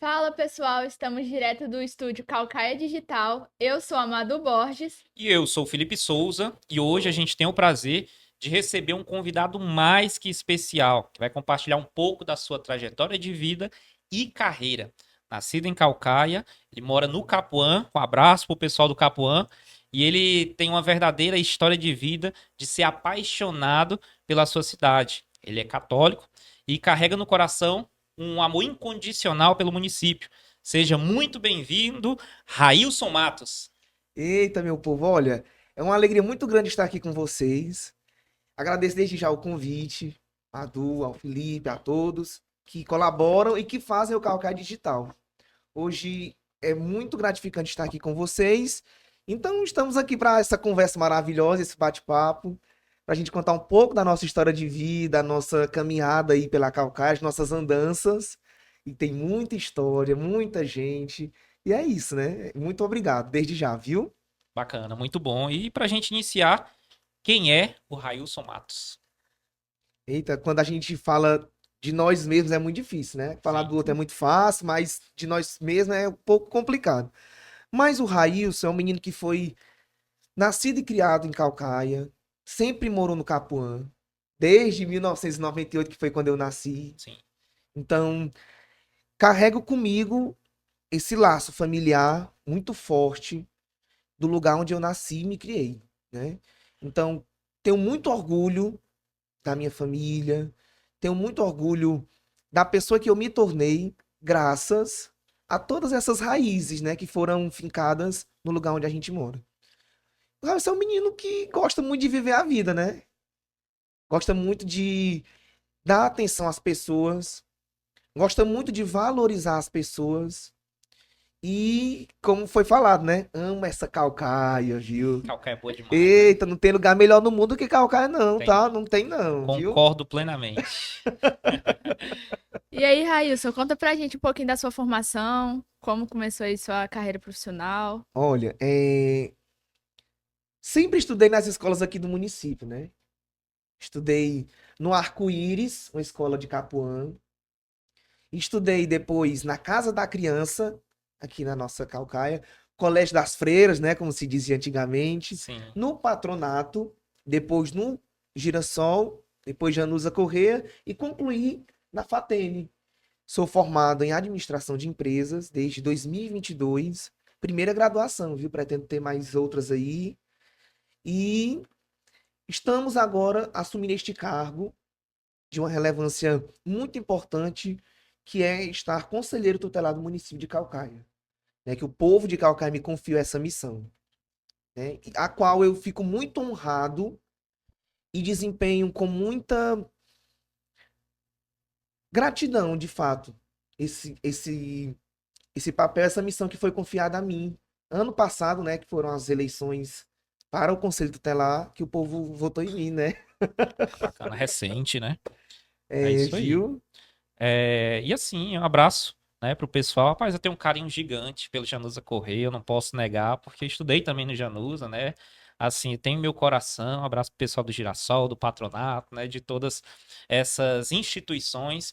Fala pessoal, estamos direto do estúdio Calcaia Digital. Eu sou Amado Borges. E eu sou o Felipe Souza e hoje a gente tem o prazer de receber um convidado mais que especial, que vai compartilhar um pouco da sua trajetória de vida e carreira. Nascido em Calcaia, ele mora no Capuã, um abraço pro pessoal do Capuã, e ele tem uma verdadeira história de vida de ser apaixonado pela sua cidade. Ele é católico e carrega no coração um amor incondicional pelo município. Seja muito bem-vindo, Railson Matos. Eita, meu povo, olha, é uma alegria muito grande estar aqui com vocês. Agradeço desde já o convite, a Du, ao Felipe, a todos que colaboram e que fazem o Calcaia Digital. Hoje é muito gratificante estar aqui com vocês. Então, estamos aqui para essa conversa maravilhosa, esse bate-papo, para a gente contar um pouco da nossa história de vida, a nossa caminhada aí pela Calcaia, as nossas andanças. E tem muita história, muita gente. E é isso, né? Muito obrigado, desde já, viu? Bacana, muito bom. E para a gente iniciar, quem é o Railson Matos? Eita, quando a gente fala de nós mesmos é muito difícil, né? Falar Sim, do outro é muito fácil, mas de nós mesmos é um pouco complicado. Mas o Railson é um menino que foi nascido e criado em Calcaia, sempre morou no Capuã, desde 1998, que foi quando eu nasci. sim. Então, carrego comigo esse laço familiar muito forte do lugar onde eu nasci e me criei, né? Então, tenho muito orgulho da minha família, tenho muito orgulho da pessoa que eu me tornei, graças a todas essas raízes, né, que foram fincadas no lugar onde a gente mora. O Raíssa é um menino que gosta muito de viver a vida, né? Gosta muito de dar atenção às pessoas, gosta muito de valorizar as pessoas e, como foi falado, né? Ama essa calcaia, viu? Calcaia é boa demais, né? Eita, não tem lugar melhor no mundo que calcaia, não, Tem tá? não. Não tem, não, viu? Concordo plenamente. E aí, Railson, conta pra gente um pouquinho da sua formação, como começou aí sua carreira profissional. Olha, sempre estudei nas escolas aqui do município, né? Estudei no Arco-Íris, uma escola de Capuã. Estudei depois na Casa da Criança, aqui na nossa Calcaia. Colégio das Freiras, né? Como se dizia antigamente. Sim. No Patronato, depois no Girassol, depois Janusa Corrêa e concluí na Fatene. Sou formado em Administração de Empresas desde 2022. Primeira graduação, viu? Pretendo ter mais outras aí. E estamos agora assumindo este cargo de uma relevância muito importante, que é estar conselheiro tutelar do município de Calcaia, né? Que o povo de Calcaia me confiou essa missão, né? A qual eu fico muito honrado e desempenho com muita gratidão, de fato, esse papel, essa missão que foi confiada a mim. Ano passado, né, que foram as eleições para o Conselho Tutelar, que o povo votou em mim, né? Bacana, recente, né? É É, isso aí. viu? E assim, um abraço, né, pro pessoal. Rapaz, eu tenho um carinho gigante pelo Janusa Correia, eu não posso negar, porque estudei também no Janusa, né? Assim, tem meu coração. Um abraço pro pessoal do Girassol, do Patronato, né? De todas essas instituições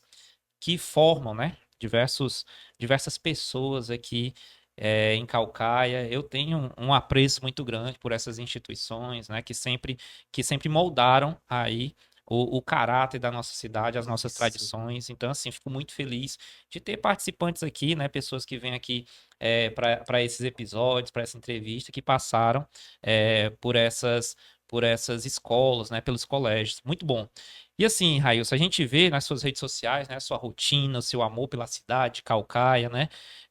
que formam, né, diversas pessoas aqui em Calcaia. Eu tenho um apreço muito grande por essas instituições, né, que sempre moldaram aí o caráter da nossa cidade, as nossas Isso. tradições. Então, assim, fico muito feliz de ter participantes aqui, né, pessoas que vêm aqui para esses episódios, para essa entrevista, que passaram por essas escolas, né, pelos colégios. Muito bom. E assim, Railson, a gente vê nas suas redes sociais, né, sua rotina, o seu amor pela cidade, Calcaia, né?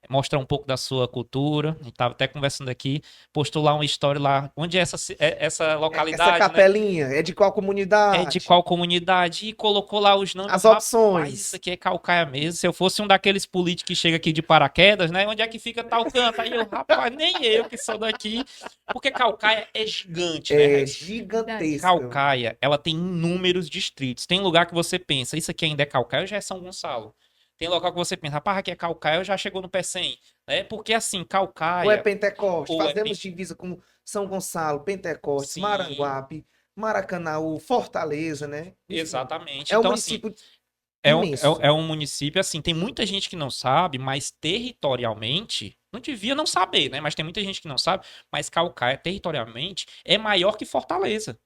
Mostra um pouco da sua cultura. A gente estava até conversando aqui, postou lá uma história lá, onde é essa Essa localidade, né? capelinha é de qual É de comunidade? qual comunidade? E colocou lá os nomes. As Rapaz, isso opções. aqui é Calcaia mesmo. Se eu fosse um daqueles políticos que chega aqui de paraquedas, né? Onde é que fica tal canto? Aí eu, rapaz, nem eu que sou daqui. Porque Calcaia é gigante, né, É Railson? Verdade. gigantesca. Calcaia, ela tem inúmeros distritos. Tem lugar que você pensa, isso aqui ainda é Calcaia ou já é São Gonçalo? Tem local que você pensa, rapaz, aqui é Calcaia ou já chegou no Pecém? Né? Porque assim, Ou é Calcaia, Pentecoste? ou é. Fazemos divisa com São Gonçalo, Pentecostes, Sim, Maranguape, Maracanaú, Fortaleza, né? Enfim. exatamente. É um Então, assim, município. imenso. É um município, assim, tem muita gente que não sabe, mas territorialmente, não devia não saber, né? Mas tem muita gente que não sabe, mas Caucaia, territorialmente, é maior que Fortaleza.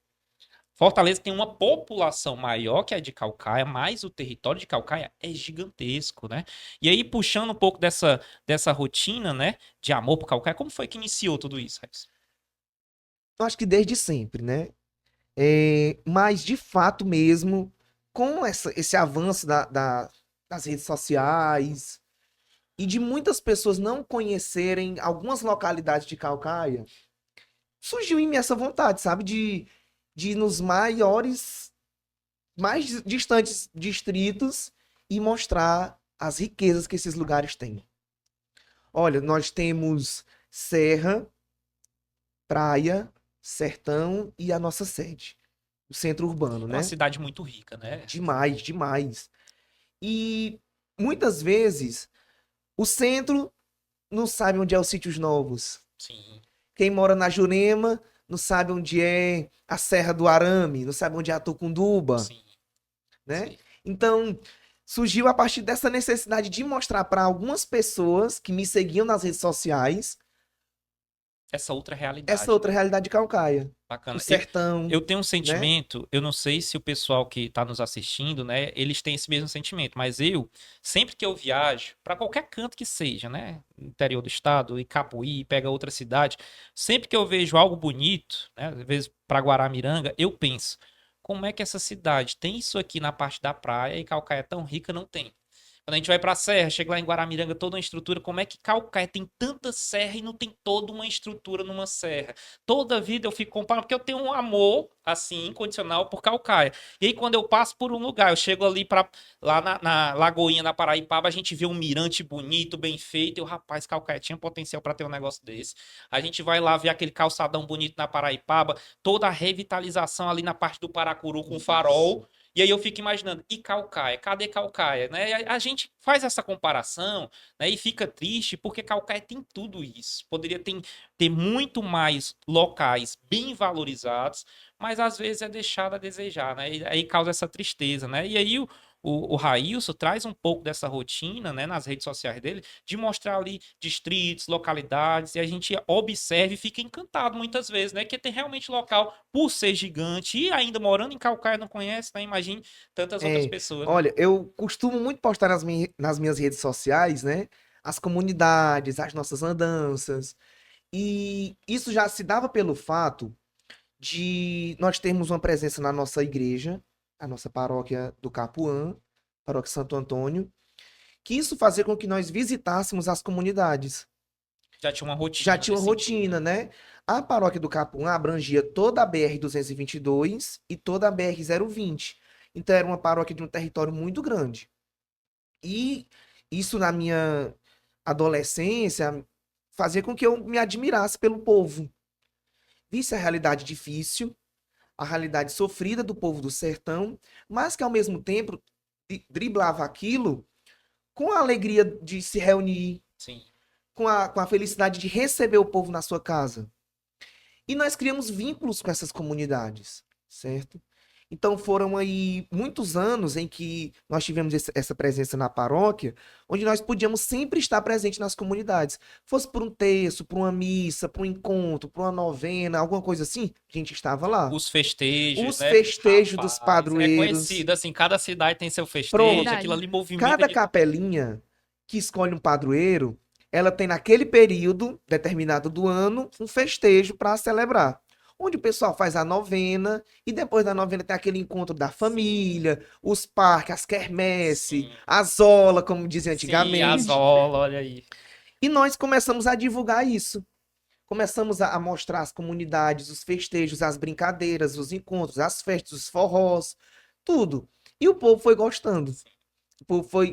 Fortaleza tem uma população maior que a de Caucaia, mas o território de Caucaia é gigantesco, né? E aí, puxando um pouco dessa rotina, né, de amor por Caucaia, como foi que iniciou tudo isso, Raíssa? Eu acho que desde sempre, né? Mas, de fato mesmo, com esse avanço das redes sociais e de muitas pessoas não conhecerem algumas localidades de Caucaia, surgiu em mim essa vontade, sabe? De ir nos mais distantes distritos e mostrar as riquezas que esses lugares têm. Olha, nós temos serra, praia, sertão e a nossa sede, o centro urbano, É uma né? cidade muito rica, né? Demais, demais. E muitas vezes o centro não sabe onde é os sítios novos. Sim, Quem mora na Jurema não sabe onde é a Serra do Arame, não sabe onde é a Tucunduba, sim, né? sim. Então, surgiu a partir dessa necessidade de mostrar para algumas pessoas que me seguiam nas redes sociais Essa outra essa realidade, outra né? realidade de Caucaia. O Bacana. sertão, Eu tenho um né? sentimento, eu não sei se o pessoal que está nos assistindo, né, eles têm esse mesmo sentimento, mas eu, sempre que eu viajo, para qualquer canto que seja, né, interior do estado, Icapuí, pega outra cidade, sempre que eu vejo algo bonito, né, às vezes para Guaramiranga, eu penso, como é que essa cidade tem isso aqui na parte da praia e Calcaia é tão rica, não tem? Quando a gente vai pra serra, chega lá em Guaramiranga, toda uma estrutura. Como é que Calcaia tem tanta serra e não tem toda uma estrutura numa serra? Toda vida eu fico comparando, porque eu tenho um amor, assim, incondicional por Calcaia. E aí, quando eu passo por um lugar, eu chego ali lá na Lagoinha da Paraipaba, a gente vê um mirante bonito, bem feito. E o rapaz, Calcaia tinha potencial para ter um negócio desse. A gente vai lá ver aquele calçadão bonito na Paraipaba, toda a revitalização ali na parte do Paracuru com farol. E aí eu fico imaginando, e Calcaia? Cadê Calcaia? Né? A gente faz essa comparação, né, e fica triste porque Calcaia tem tudo isso. Poderia ter muito mais locais bem valorizados, mas às vezes é deixado a desejar, né? E aí causa essa tristeza, né? E aí o Railson traz um pouco dessa rotina, né, nas redes sociais dele, de mostrar ali distritos, localidades, e a gente observa e fica encantado muitas vezes, né? Que tem realmente local, por ser gigante, e ainda morando em Calcaia não conhece, né? Imagine tantas outras É, pessoas, né? olha, eu costumo muito postar nas minhas redes sociais, né? As comunidades, as nossas andanças. E isso já se dava pelo fato de nós termos uma presença na nossa igreja, a nossa paróquia do Capuã, paróquia Santo Antônio, que isso fazia com que nós visitássemos as comunidades. Já tinha uma Já rotina tinha uma nesse sentido, né? rotina, né? A paróquia do Capuã abrangia toda a BR-222 e toda a BR-020. Então era uma paróquia de um território muito grande. E isso na minha adolescência fazia com que eu me admirasse pelo povo. Visse a realidade difícil, a realidade sofrida do povo do sertão, mas que ao mesmo tempo driblava aquilo com a alegria de se reunir, Sim. com a felicidade de receber o povo na sua casa. E nós criamos vínculos com essas comunidades, certo? Então foram aí muitos anos em que nós tivemos essa presença na paróquia, onde nós podíamos sempre estar presente nas comunidades. Fosse por um terço, por uma missa, por um encontro, por uma novena, alguma coisa assim, a gente estava lá. Os festejos, Os né? festejos dos Rapaz, é padroeiros. conhecido, assim, cada cidade tem seu festejo, Pronto. aquilo Verdade. ali movimenta Cada de... capelinha que escolhe um padroeiro, ela tem naquele período determinado do ano um festejo para celebrar. Onde o pessoal faz a novena e depois da novena tem aquele encontro da família, os parques, as quermesse, Sim, a zola, como dizia sim, as antigamente. olas, olha aí. E nós começamos a divulgar isso. Começamos a mostrar as comunidades, os festejos, as brincadeiras, os encontros, as festas, os forrós, tudo. E o povo foi gostando.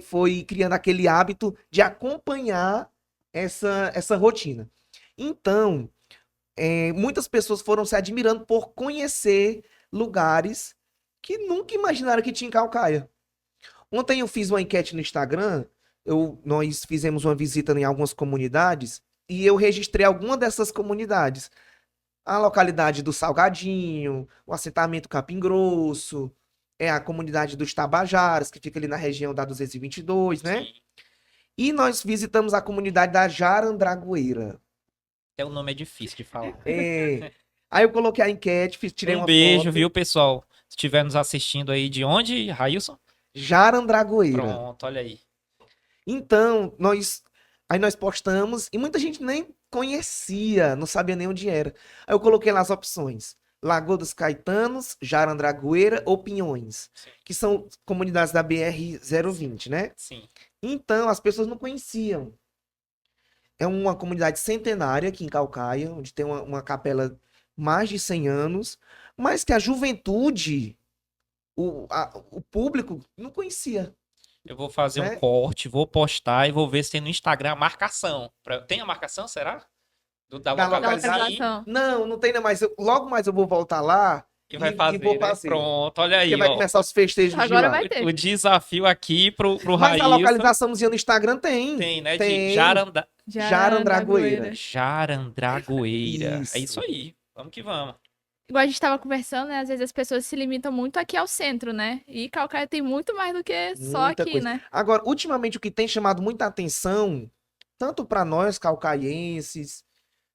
Foi criando aquele hábito de acompanhar essa rotina. Então, muitas pessoas foram se admirando por conhecer lugares que nunca imaginaram que tinha em Calcaia. Ontem eu fiz uma enquete no Instagram, nós fizemos uma visita em algumas comunidades e eu registrei alguma dessas comunidades. A localidade do Salgadinho, o assentamento Capim Grosso, é a comunidade dos Tabajaras, que fica ali na região da 222, né? Sim. E nós visitamos a comunidade da Jarandragoeira. Até o nome é difícil de falar. É. Aí eu coloquei a enquete, tirei Um uma beijo, foto. viu, pessoal? Se estiver nos assistindo aí, de onde, Railson? Jarandragoeira. Pronto, olha aí. Então, aí nós postamos e muita gente nem conhecia, não sabia nem onde era. Aí eu coloquei lá as opções: Lagoa dos Caetanos, Jarandragoeira ou Pinhões, Sim. que são comunidades da BR-020, né? Sim. Então, as pessoas não conheciam. É uma comunidade centenária aqui em Caucaia, onde tem uma capela mais de 100 anos, mas que a juventude, o público, não conhecia, Eu vou fazer um né? corte, vou postar e vou ver se tem no Instagram a marcação. Tem a marcação, será? Da Da Da localização. localização. Não, não tem, não, mas logo mais eu vou voltar lá E vai e vou fazer, né? fazer. Pronto, olha Porque aí, vai ó. começar os festejos de Agora lá. vai ter. O desafio aqui pro Mas a Railson localizaçãozinha no Instagram tem. tem, né? De Tem. Jarandragoeira. Jarandragoeira. É isso Isso. aí. Vamos que vamos. Igual a gente tava conversando, né? Às vezes as pessoas se limitam muito aqui ao centro, né? E Calcaia tem muito mais do que só Muita aqui, coisa. né? Agora, ultimamente, o que tem chamado muita atenção, tanto para nós calcaienses,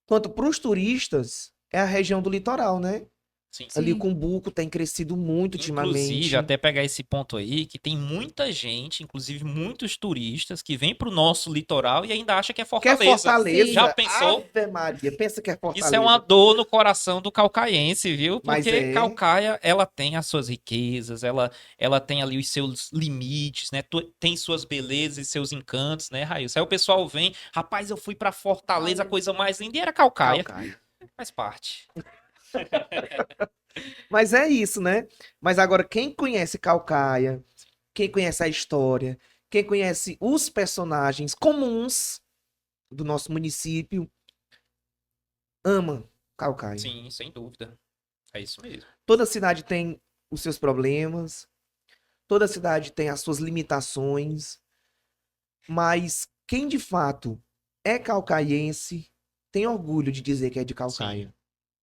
quanto para os turistas, é a região do litoral, né? Sim. Ali Sim. Cumbuco tem crescido muito Inclusive, ultimamente. até pegar esse ponto aí, que tem muita gente, inclusive muitos turistas, que vem pro nosso litoral e ainda acha que é Que é Fortaleza. Fortaleza. Já pensou? Ave Maria, pensa que é Fortaleza. Isso é uma dor no coração do calcaiense, viu? Mas Porque é. Calcaia, ela tem as suas riquezas, ela tem ali os seus limites, né? Tem suas belezas e seus encantos, né, Raíssa? Aí o pessoal vem, rapaz, eu fui pra Fortaleza, a coisa mais linda, e era Calcaia. Calcaia. Faz parte. Mas é isso, né? Mas agora, quem conhece Calcaia, quem conhece a história, quem conhece os personagens comuns do nosso município, ama Calcaia. Sim, sem dúvida. É isso mesmo. Toda cidade tem os seus problemas, toda cidade tem as suas limitações, mas quem de fato é calcaiense tem orgulho de dizer que é de Calcaia,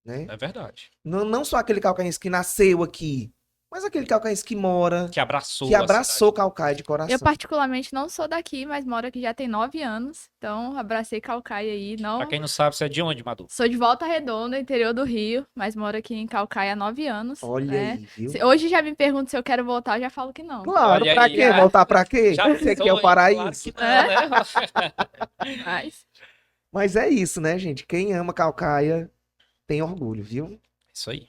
né? É verdade. Não só aquele calcaiense que nasceu aqui, mas aquele calcaiense que mora, Que abraçou que a abraçou cidade. Calcaia de coração. Eu, particularmente, não sou daqui, mas moro aqui já tem 9 anos. Então, abracei Calcaia aí. Não... Pra quem não sabe, você é de onde, Madu? Sou de Volta Redonda, interior do Rio, mas moro aqui em Calcaia há 9 anos. Olha né? aí, viu? Hoje já me perguntam se eu quero voltar, eu já falo que não. Claro, Olha pra aí, quê? né? Voltar pra quê? Já Você pensou, quer o hein? paraíso? Claro que não, né? Mas... Mas é isso, né, gente? Quem ama Calcaia tem orgulho, viu? Isso aí.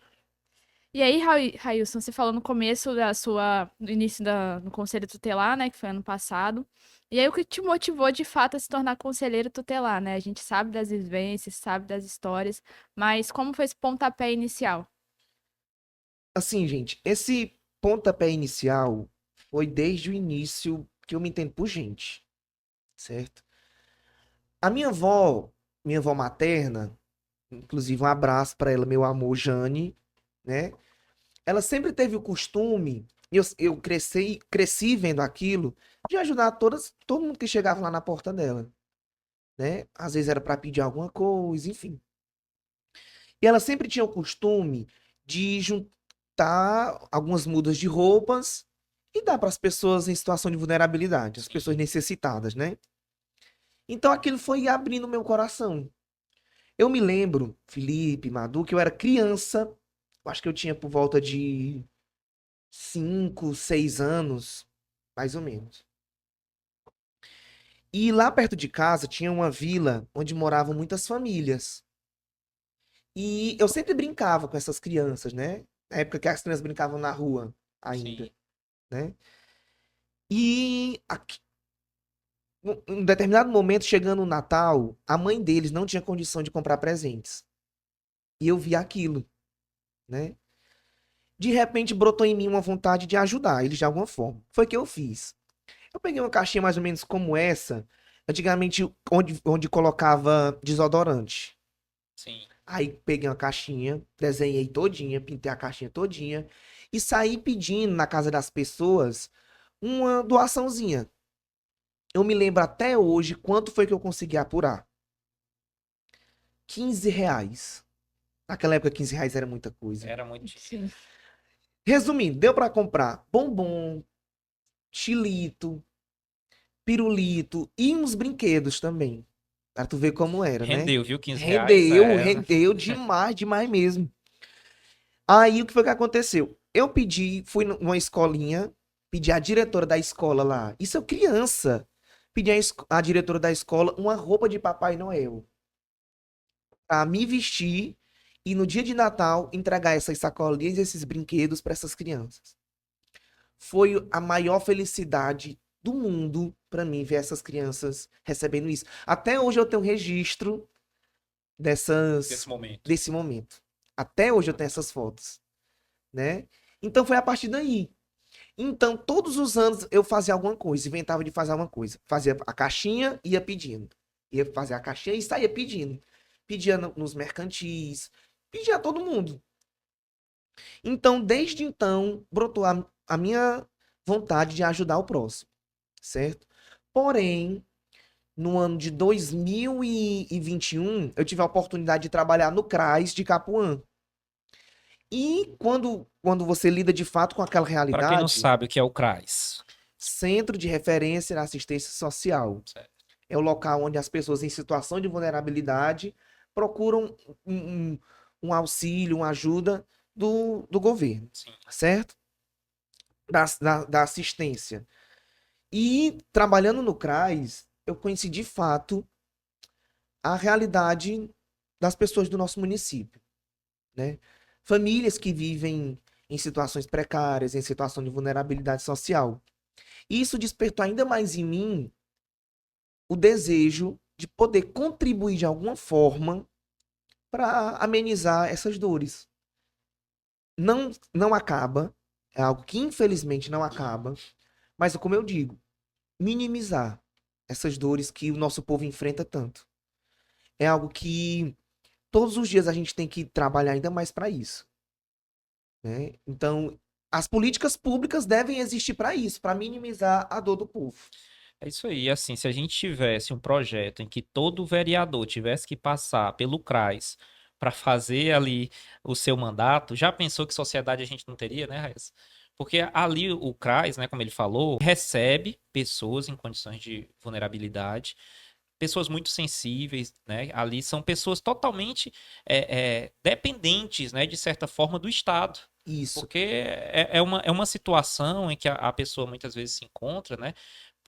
E aí, Railson, você falou no começo no início no Conselho Tutelar, né, que foi ano passado. E aí, o que te motivou de fato a se tornar conselheiro tutelar, né? A gente sabe das vivências, sabe das histórias, mas como foi esse pontapé inicial? Assim, gente, esse pontapé inicial foi desde o início que eu me entendo por gente, certo? A minha avó materna, inclusive um abraço pra ela, meu amor, Jane, né? Ela sempre teve o costume, e eu cresci vendo aquilo, de ajudar todo mundo que chegava lá na porta dela, né? Às vezes era pra pedir alguma coisa, enfim. E ela sempre tinha o costume de juntar algumas mudas de roupas e dar para as pessoas em situação de vulnerabilidade, as pessoas necessitadas, né? Então aquilo foi abrindo meu coração. Eu me lembro, Felipe, Madu, que eu era criança, eu acho que eu tinha por volta de 5, 6 anos, mais ou menos. E lá perto de casa tinha uma vila onde moravam muitas famílias. E eu sempre brincava com essas crianças, né? Na época que as crianças brincavam na rua ainda, Sim. né? E em um determinado momento, chegando o Natal, a mãe deles não tinha condição de comprar presentes. E eu vi aquilo, né? De repente brotou em mim uma vontade de ajudar eles de alguma forma. Foi o que eu fiz. Eu peguei uma caixinha mais ou menos como essa, antigamente onde colocava desodorante. Sim. Aí peguei uma caixinha, desenhei todinha, pintei a caixinha todinha e saí pedindo na casa das pessoas uma doaçãozinha. Eu me lembro até hoje quanto foi que eu consegui apurar. R$ 15. Naquela época, R$ 15 era muita coisa. Era muito. Sim. Resumindo, deu para comprar bombom, chilito, pirulito e uns brinquedos também. Pra tu ver como era, né? Rendeu, viu? R$ 15. Rendeu demais, demais mesmo. Aí o que foi que aconteceu? Eu pedi, fui numa escolinha, pedi à diretora da escola lá. Isso eu criança. Pedi à diretora da escola uma roupa de Papai Noel pra me vestir e no dia de Natal entregar essas sacolinhas e esses brinquedos para essas crianças. Foi a maior felicidade do mundo para mim ver essas crianças recebendo isso. Até hoje eu tenho registro Desse momento. desse momento. Até hoje eu tenho essas fotos, né? Então foi a partir daí. Então todos os anos eu fazia alguma coisa, inventava de fazer alguma coisa. Fazia a caixinha, ia pedindo. Ia fazer a caixinha e saía pedindo. Pedia nos mercantis, pedia a todo mundo. Então, desde então, brotou a minha vontade de ajudar o próximo, certo? Porém, no ano de 2021, eu tive a oportunidade de trabalhar no CRAS de Capuã. E quando você lida de fato com aquela Para quem não realidade, sabe o que é o CRAS. Centro de Referência na Assistência Social. Certo. É o local onde as pessoas em situação de vulnerabilidade procuram um auxílio, uma ajuda do governo, Sim. certo? Da assistência. E trabalhando no CRAS, eu conheci de fato a realidade das pessoas do nosso município, né? Famílias que vivem em situações precárias, em situação de vulnerabilidade social. E isso despertou ainda mais em mim o desejo de poder contribuir de alguma forma para amenizar essas dores. Não acaba, é algo que infelizmente não acaba, mas como eu digo, minimizar essas dores que o nosso povo enfrenta tanto. É algo que todos os dias a gente tem que trabalhar ainda mais para isso, né? Então, as políticas públicas devem existir para isso, para minimizar a dor do povo. É isso aí. Assim, se a gente tivesse um projeto em que todo vereador tivesse que passar pelo CRAS para fazer ali o seu mandato, já pensou que sociedade a gente não teria, né, Raíssa? Porque ali o CRAS, né, como ele falou, recebe pessoas em condições de vulnerabilidade, pessoas muito sensíveis, né? Ali são pessoas totalmente dependentes, né, de certa forma, do Estado. Isso. Porque é uma situação em que a pessoa muitas vezes se encontra, né?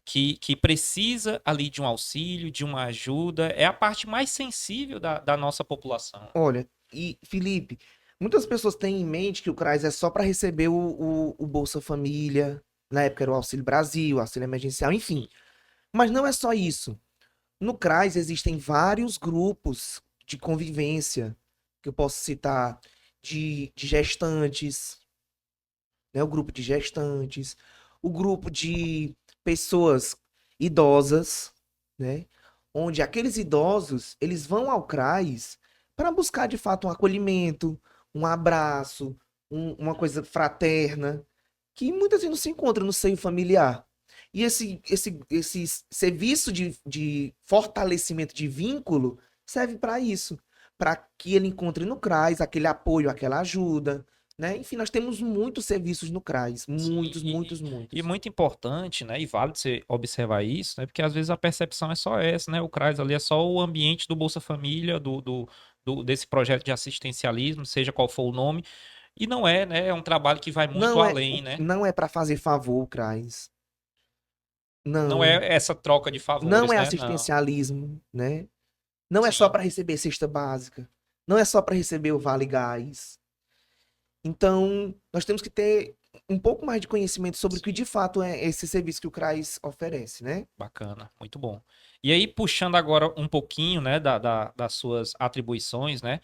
Que precisa ali de um auxílio, de uma ajuda, é a parte mais sensível da nossa população. Olha, e Felipe, muitas pessoas têm em mente que o CRAS é só para receber o Bolsa Família, na época era o Auxílio Brasil, Auxílio Emergencial, enfim. Mas não é só isso. No CRAS existem vários grupos de convivência, que eu posso citar, de gestantes, né? O grupo de gestantes, o grupo de pessoas idosas, né? Onde aqueles idosos, eles vão ao CRAS para buscar de fato um acolhimento, um abraço, uma coisa fraterna, que muitas vezes não se encontra no seio familiar. E esse serviço de fortalecimento de vínculo serve para isso, para que ele encontre no CRAS aquele apoio, aquela ajuda, né? Enfim, nós temos muitos serviços no CRAS, Sim, muitos, muitos, e muitos. muito importante, né? E vale você observar isso, né? Porque às vezes a percepção é só essa, né? O CRAS ali é só o ambiente do Bolsa Família, desse projeto de assistencialismo, seja qual for o nome. E não é, né? É um trabalho que vai muito além, né? Não é para fazer favor, o CRAS. Não Não, é essa troca de não favores, é né? Não. assistencialismo, né? Não é só Sim. para receber cesta básica, não é só para receber o Vale Gás. Então, nós temos que ter um pouco mais de conhecimento sobre o que de fato é esse serviço que o CRAS oferece, né? Bacana, muito bom. E aí, puxando agora um pouquinho, né, das suas atribuições, né,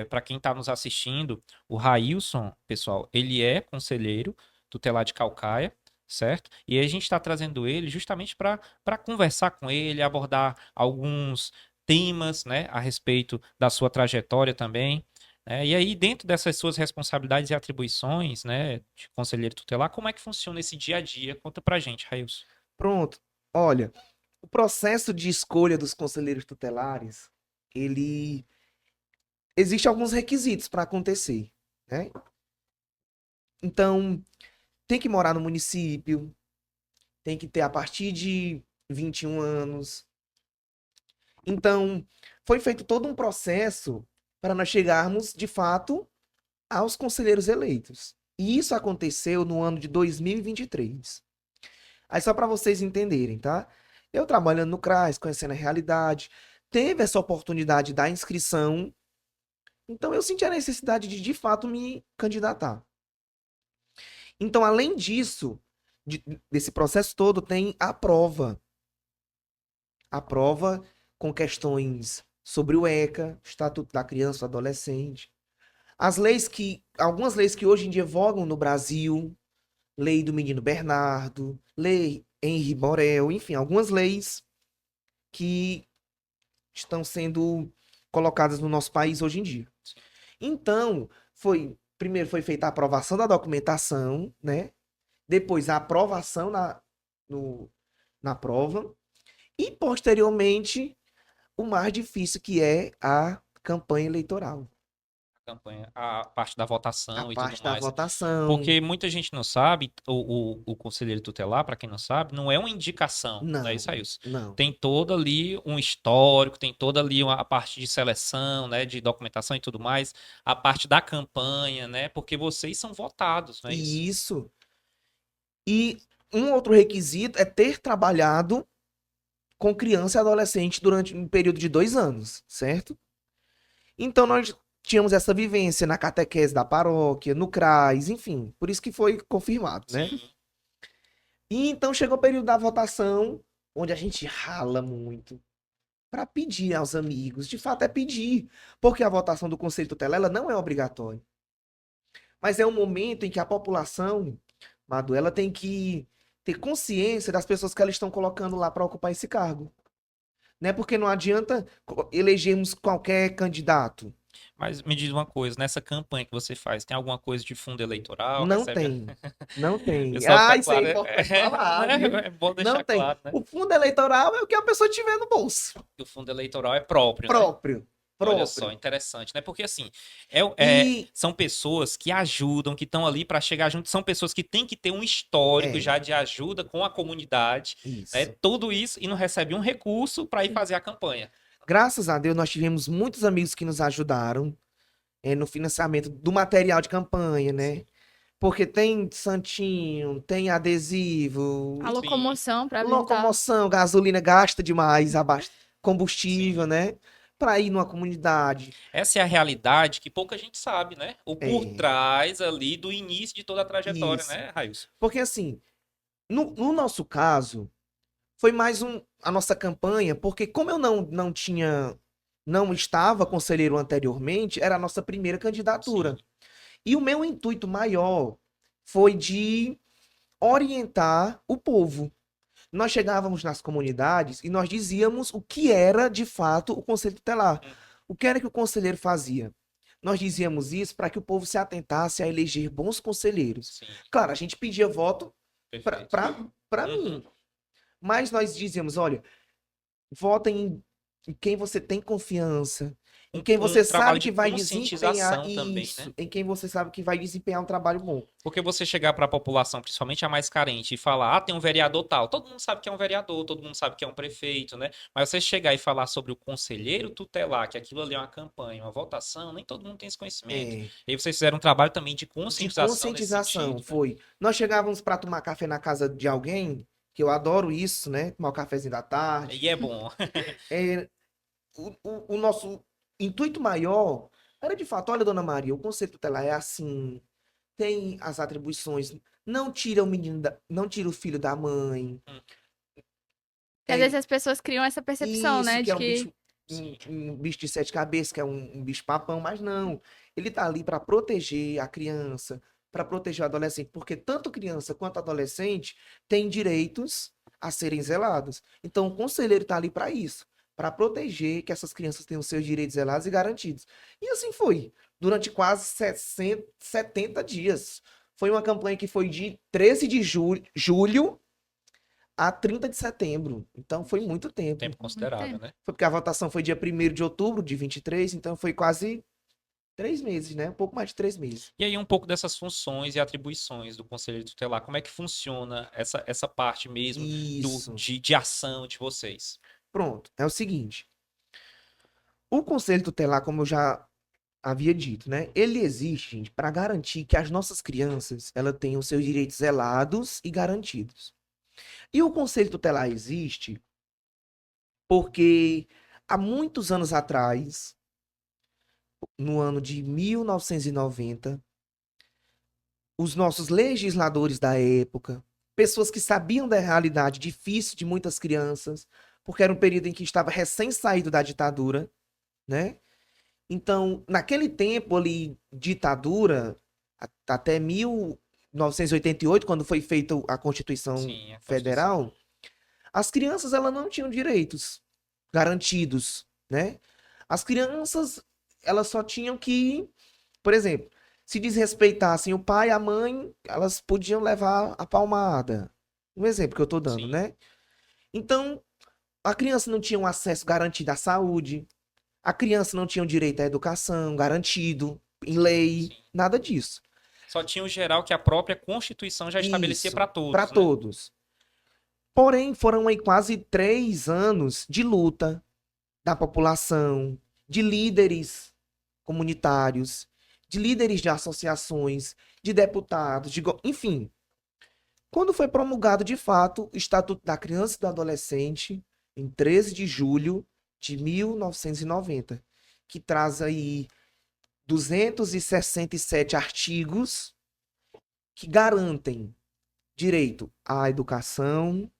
para quem está nos assistindo, o Railson, pessoal, ele é conselheiro tutelar de Caucaia, certo? E a gente está trazendo ele justamente para conversar com ele, abordar alguns temas, né, a respeito da sua trajetória também. E aí, dentro dessas suas responsabilidades e atribuições, né, de conselheiro tutelar, como é que funciona esse dia a dia? Conta pra gente, Railson. Pronto. Olha, o processo de escolha dos conselheiros tutelares, ele existe alguns requisitos para acontecer, né? Então, tem que morar no município, tem que ter a partir de 21 anos. Então, foi feito todo um processo para nós chegarmos, de fato, aos conselheiros eleitos. E isso aconteceu no ano de 2023. Aí só para vocês entenderem, tá? Eu trabalhando no CRAS, conhecendo a realidade, teve essa oportunidade da inscrição, então eu senti a necessidade de fato, me candidatar. Então, além disso, desse processo todo, tem a prova. A prova com questões sobre o ECA, Estatuto da Criança e do Adolescente, algumas leis que hoje em dia vogam no Brasil, lei do menino Bernardo, lei Henri Borel, enfim, algumas leis que estão sendo colocadas no nosso país hoje em dia. Então, primeiro foi feita a aprovação da documentação, né? Depois a aprovação na prova e, posteriormente, o mais difícil que é a campanha eleitoral. Campanha, a parte da votação A e tudo parte da mais. votação. Porque muita gente não sabe, o conselheiro tutelar, para quem não sabe, não é uma indicação, não é isso aí. Não. Tem todo ali um histórico, tem toda ali a parte de seleção, né, de documentação e tudo mais, a parte da campanha, né, porque vocês são votados, não é isso? Isso. E um outro requisito é ter trabalhado com criança e adolescente durante um período de 2 anos, certo? Então nós tínhamos essa vivência na catequese da paróquia, no CRAS, enfim, por isso que foi confirmado, né? Sim. E então chegou o período da votação, onde a gente rala muito para pedir aos amigos, de fato é pedir, porque a votação do Conselho Tutelar ela não é obrigatória. Mas é um momento em que a população, Madu, ela tem que ter consciência das pessoas que elas estão colocando lá para ocupar esse cargo. Né? Porque não adianta elegermos qualquer candidato. Mas me diz uma coisa, nessa campanha que você faz, tem alguma coisa de fundo eleitoral? Não Recebe... tem. Não tem. Pessoal, fica Isso claro, é importante falar, viu? né? É bom deixar Não tem. claro, né? O fundo eleitoral é o que a pessoa tiver no bolso. O fundo eleitoral é próprio, né? Próprio. Olha só, Próprio. interessante, né? Porque assim, E são pessoas que ajudam, que estão ali para chegar junto, são pessoas que têm que ter um histórico já de ajuda com a comunidade, né? isso. Tudo isso e não recebe um recurso para ir fazer a campanha. Graças a Deus, nós tivemos muitos amigos que nos ajudaram no financiamento do material de campanha, né? Porque tem santinho, tem adesivo, A locomoção para visitar. locomoção, gasolina gasta demais, combustível, Sim. né? Para ir numa comunidade. Essa é a realidade que pouca gente sabe, né? O por É. trás ali do início de toda a trajetória, Isso. né, Railson? Porque assim, no nosso caso, foi mais a nossa campanha, porque como eu não estava conselheiro anteriormente, era a nossa primeira candidatura. Sim. E o meu intuito maior foi de orientar o povo. Nós chegávamos nas comunidades e nós dizíamos o que era, de fato, o Conselho Tutelar. O que era que o conselheiro fazia? Nós dizíamos isso para que o povo se atentasse a eleger bons conselheiros. Sim. Claro, a gente pedia voto Perfeito. para mim. Mas nós dizíamos, olha, votem em quem você tem confiança, em quem você sabe trabalho que de vai desempenhar conscientização também, isso, né? em quem você sabe que vai desempenhar um trabalho bom. Porque você chegar para a população, principalmente a mais carente, e falar, tem um vereador tal. Todo mundo sabe que é um vereador, todo mundo sabe que é um prefeito, né? Mas você chegar e falar sobre o conselheiro tutelar, que aquilo ali é uma campanha, uma votação, nem todo mundo tem esse conhecimento. E aí vocês fizeram um trabalho também de conscientização. De conscientização, nesse sentido, foi. Né? Nós chegávamos para tomar café na casa de alguém, que eu adoro isso, né? Tomar o cafezinho da tarde. E é bom. O nosso intuito maior era de fato, olha, dona Maria, o conceito tutelar é assim, tem as atribuições, não tira não tira o filho da mãe. Às vezes as pessoas criam essa percepção, Isso, né? que De é um que bicho, um bicho de 7 cabeças, que é um bicho papão, mas não. Ele tá ali para proteger a criança, para proteger o adolescente, porque tanto criança quanto adolescente têm direitos a serem zelados. Então o conselheiro tá ali para isso, para proteger que essas crianças tenham seus direitos zelados e garantidos. E assim foi, durante quase 70 dias. Foi uma campanha que foi de 13 de julho a 30 de setembro. Então foi muito tempo. Tempo considerável, né? Foi porque a votação foi dia 1º de outubro de 23, então foi quase 3 meses, né? Um pouco mais de 3 meses. E aí um pouco dessas funções e atribuições do conselheiro tutelar, como é que funciona essa parte mesmo Isso. de ação de vocês? Pronto. É o seguinte. O conselho tutelar, como eu já havia dito, né? Ele existe, gente, para garantir que as nossas crianças, ela tenham seus direitos zelados e garantidos. E o conselho tutelar existe porque há muitos anos atrás, no ano de 1990, os nossos legisladores da época, pessoas que sabiam da realidade difícil de muitas crianças, porque era um período em que estava recém saído da ditadura, né? Então, naquele tempo ali, ditadura, até 1988, quando foi feita a Constituição Sim, a Constituição. Federal, as crianças elas não tinham direitos garantidos, né? As crianças, elas só tinham que, por exemplo, se desrespeitassem o pai e a mãe, elas podiam levar a palmada. Um exemplo que eu tô dando, Sim, né? Então, a criança não tinha um acesso garantido à saúde, a criança não tinha um direito à educação garantido em lei, sim. nada disso. Só tinha o geral que a própria Constituição já estabelecia Isso, para para todos, né? todos. Porém, foram aí quase 3 anos de luta da população, de líderes comunitários, de líderes de associações, de deputados, enfim. Quando foi promulgado de fato o Estatuto da Criança e do Adolescente, em 13 de julho de 1990, que traz aí 267 artigos que garantem direito à educação,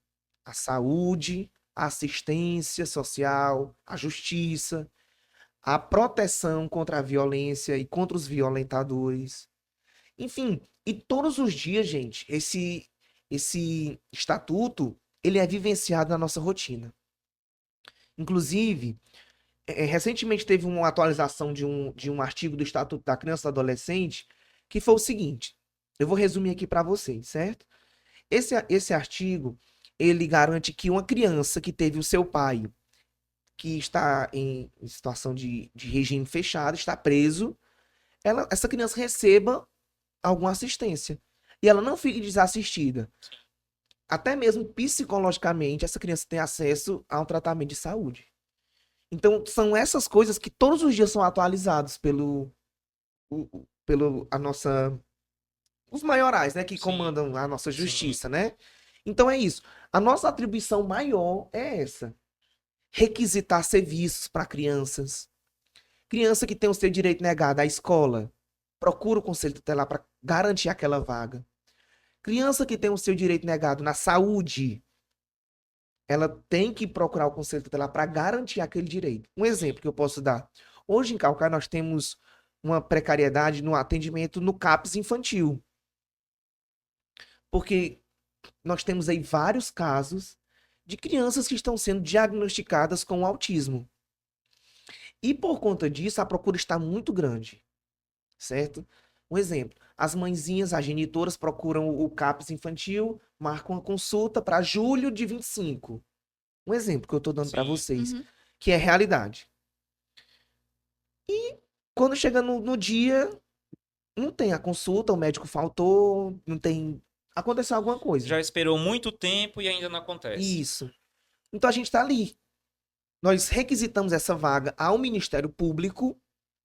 à saúde, à assistência social, à justiça, à proteção contra a violência e contra os violentadores. Enfim, e todos os dias, gente, esse estatuto, ele é vivenciado na nossa rotina. Inclusive, recentemente teve uma atualização de um artigo do Estatuto da Criança e do Adolescente, que foi o seguinte, eu vou resumir aqui para vocês, certo? Esse artigo, ele garante que uma criança que teve o seu pai, que está em situação de regime fechado, está preso, essa criança receba alguma assistência. E ela não fique desassistida. Até mesmo psicologicamente, essa criança tem acesso a um tratamento de saúde. Então, são essas coisas que todos os dias são atualizados pelo a nossa, os maiorais, né, que Sim, comandam a nossa sim. justiça, né? Então é isso. A nossa atribuição maior é essa: requisitar serviços para crianças. Criança que tem o seu direito negado à escola, procura o conselho tutelar para garantir aquela vaga. Criança que tem o seu direito negado na saúde, ela tem que procurar o conselho tutelar para garantir aquele direito. Um Sim. exemplo que eu posso dar. Hoje em Calcaia nós temos uma precariedade no atendimento no CAPS infantil. Porque nós temos aí vários casos de crianças que estão sendo diagnosticadas com autismo. E por conta disso, a procura está muito grande, certo? Um exemplo, as mãezinhas, as genitoras procuram o CAPS infantil, marcam uma consulta para julho de 25. Um exemplo que eu estou dando para Sim. vocês, Uhum. que é realidade. Quando chega no dia, não tem a consulta, o médico faltou, não tem. Aconteceu alguma coisa. Já esperou muito tempo e ainda não acontece. Isso. Então a gente está ali. Nós requisitamos essa vaga ao Ministério Público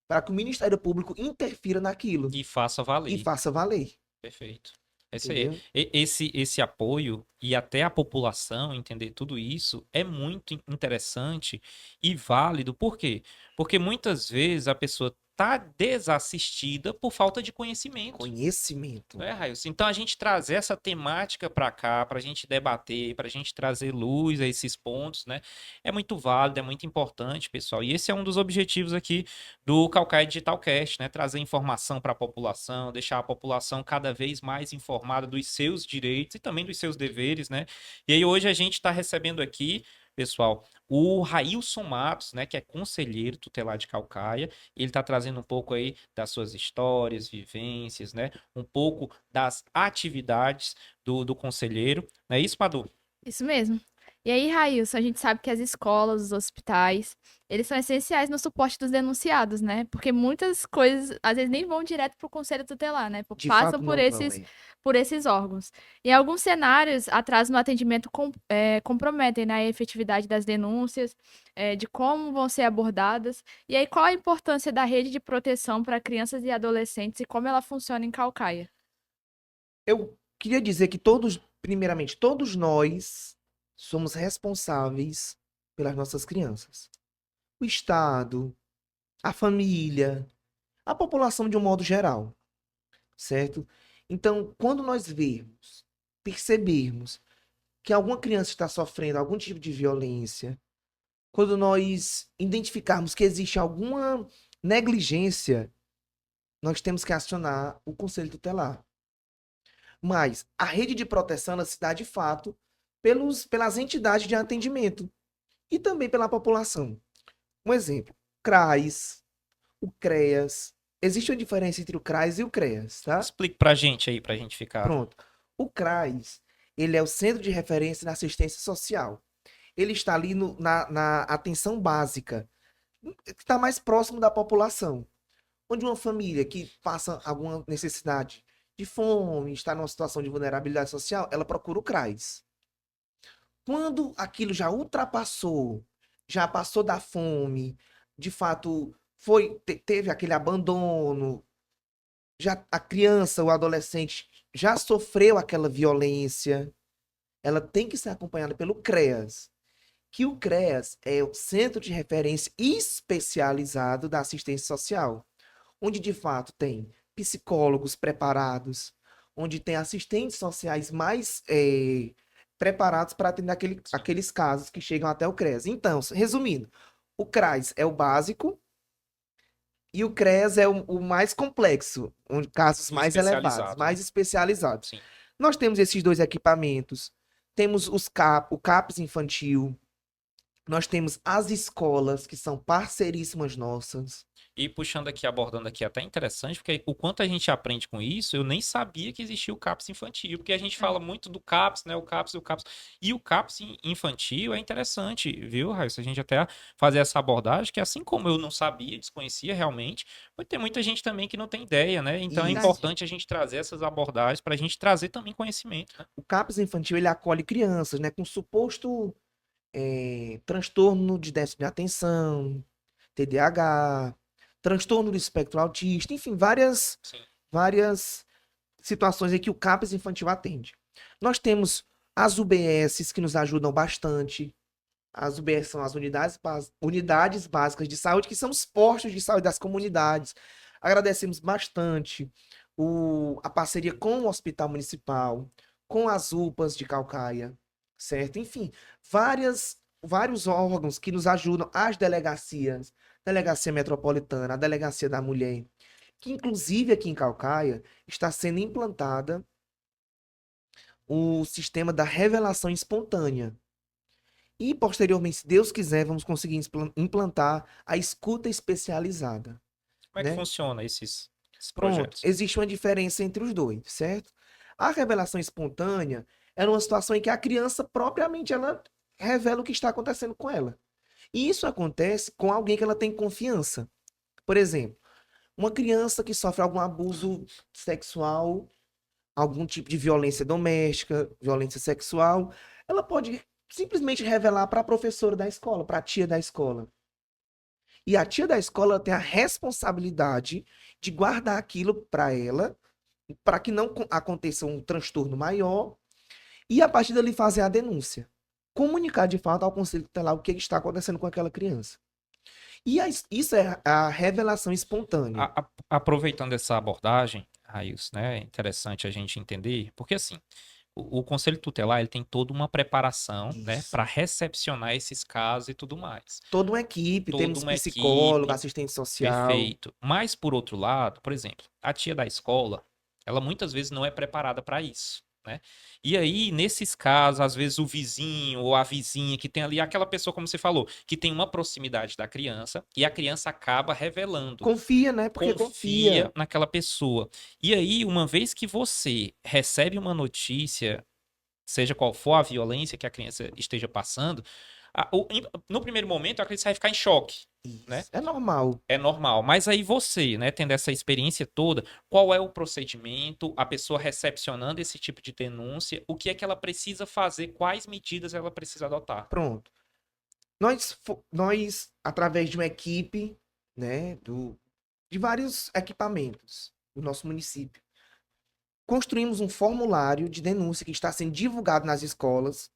para que o Ministério Público interfira naquilo E faça e valer. faça valer. Perfeito. É isso aí. Entendeu? Esse apoio e até a população entender tudo isso é muito interessante e válido. Por quê? Porque muitas vezes a pessoa está desassistida por falta de conhecimento. Conhecimento. Railson? Então a gente trazer essa temática para cá, para a gente debater, para a gente trazer luz a esses pontos, né? É muito válido, é muito importante, pessoal. E esse é um dos objetivos aqui do Caucaia Digital Cast, né? Trazer informação para a população, deixar a população cada vez mais informada dos seus direitos e também dos seus deveres, né? E aí hoje a gente está recebendo aqui, pessoal, o Railson Matos, né? Que é conselheiro tutelar de Caucaia. Ele está trazendo um pouco aí das suas histórias, vivências, né? Um pouco das atividades do conselheiro. Não é isso, Padu? Isso mesmo. E aí, Railson, a gente sabe que as escolas, os hospitais, eles são essenciais no suporte dos denunciados, né? Porque muitas coisas, às vezes, nem vão direto para o conselho tutelar, né? De Passam fato, não vão, é. por esses órgãos. Em alguns cenários, atraso no atendimento comprometem, né, a efetividade das denúncias, de como vão ser abordadas. E aí, qual a importância da rede de proteção para crianças e adolescentes e como ela funciona em Caucaia? Eu queria dizer que todos, primeiramente, todos nós somos responsáveis pelas nossas crianças. O Estado, a família, a população de um modo geral, certo? Então, quando nós vermos, percebermos que alguma criança está sofrendo algum tipo de violência, quando nós identificarmos que existe alguma negligência, nós temos que acionar o conselho tutelar. Mas a rede de proteção ela se dá de fato pelas entidades de atendimento e também pela população. Um exemplo, CRAS, o CREAS. Existe uma diferença entre o CRAS e o CREAS, tá? Explique pra gente aí, pra gente ficar. Pronto. O CRAS, ele é o Centro de Referência na Assistência Social. Ele está ali na atenção básica, que está mais próximo da população. Onde uma família que passa alguma necessidade de fome, está numa situação de vulnerabilidade social, ela procura o CRAS. Quando aquilo já ultrapassou, já passou da fome, de fato teve aquele abandono, já a criança, o adolescente já sofreu aquela violência, ela tem que ser acompanhada pelo CREAS, que o CREAS é o Centro de Referência Especializado da Assistência Social, onde de fato tem psicólogos preparados, onde tem assistentes sociais mais preparados para atender aqueles casos que chegam até o CREAS. Então, resumindo, o CRAS é o básico e o CREAS é o mais complexo, onde casos mais elevados, Especializado, né? mais especializados. Sim. Nós temos esses dois equipamentos, temos o CAPS infantil, nós temos as escolas, que são parceiríssimas nossas. E puxando aqui, abordando aqui, até interessante, porque o quanto a gente aprende com isso, eu nem sabia que existia o CAPS infantil, porque a gente fala muito do CAPS, né? O CAPS, o CAPS. E o CAPS infantil é interessante, viu, Raíssa? A gente até fazer essa abordagem, que assim como eu não sabia, desconhecia realmente, mas tem muita gente também que não tem ideia, né? Então é Isso. importante a gente trazer essas abordagens para a gente trazer também conhecimento, né? O CAPS infantil, ele acolhe crianças, né, com suposto transtorno de déficit de atenção, TDAH, transtorno do espectro autista, enfim, Sim. várias situações em que o CAPS infantil atende. Nós temos as UBSs que nos ajudam bastante. As UBS são as unidades básicas de saúde, que são os postos de saúde das comunidades. Agradecemos bastante a parceria com o Hospital Municipal, com as UPAs de Caucaia, certo? Enfim, vários órgãos que nos ajudam, as delegacias, Delegacia Metropolitana, a Delegacia da Mulher, que inclusive aqui em Caucaia está sendo implantada o sistema da revelação espontânea. E, posteriormente, se Deus quiser, vamos conseguir implantar a escuta especializada. Como é que Né? funciona esses Pronto, projetos? existe uma diferença entre os dois, certo? A revelação espontânea é uma situação em que a criança propriamente ela revela o que está acontecendo com ela. E isso acontece com alguém que ela tem confiança. Por exemplo, uma criança que sofre algum abuso sexual, algum tipo de violência doméstica, violência sexual, ela pode simplesmente revelar para a professora da escola, para a tia da escola. E a tia da escola tem a responsabilidade de guardar aquilo para ela, para que não aconteça um transtorno maior, e a partir dali fazer a denúncia. Comunicar de fato ao conselho tutelar o que está acontecendo com aquela criança. E isso é a revelação espontânea. Aproveitando essa abordagem, Raíssa, né? É interessante a gente entender, porque assim, o Conselho Tutelar ele tem toda uma preparação, né, Isso. para recepcionar esses casos e tudo mais. Toda uma equipe, Toda temos uma psicólogo, equipe, assistente social. perfeito. Mas por outro lado, por exemplo, a tia da escola, ela muitas vezes não é preparada para isso. Né? E aí, nesses casos, às vezes o vizinho ou a vizinha que tem ali aquela pessoa, como você falou, que tem uma proximidade da criança e a criança acaba revelando. Confia, né? Porque confia. Naquela pessoa. E aí, uma vez que você recebe uma notícia seja qual for a violência que a criança esteja passando, no primeiro momento a criança vai ficar em choque, né? Isso. É normal. É normal. Mas aí você, né, tendo essa experiência toda, qual é o procedimento, a pessoa recepcionando esse tipo de denúncia, o que é que ela precisa fazer, quais medidas ela precisa adotar? Pronto. Nós, através de uma equipe, né, de vários equipamentos do nosso município, construímos um formulário de denúncia que está sendo divulgado nas escolas,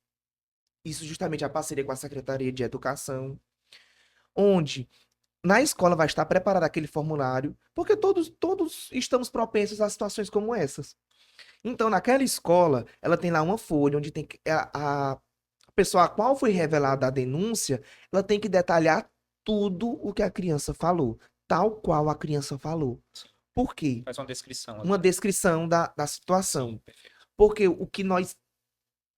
isso justamente a parceria com a Secretaria de Educação, onde na escola vai estar preparado aquele formulário, porque todos estamos propensos a situações como essas. Então, naquela escola, ela tem lá uma folha onde tem a pessoa a qual foi revelada a denúncia, ela tem que detalhar tudo o que a criança falou, tal qual a criança falou. Por quê? Faz uma descrição ali. Uma descrição da situação. Sim, perfeito. Porque o que nós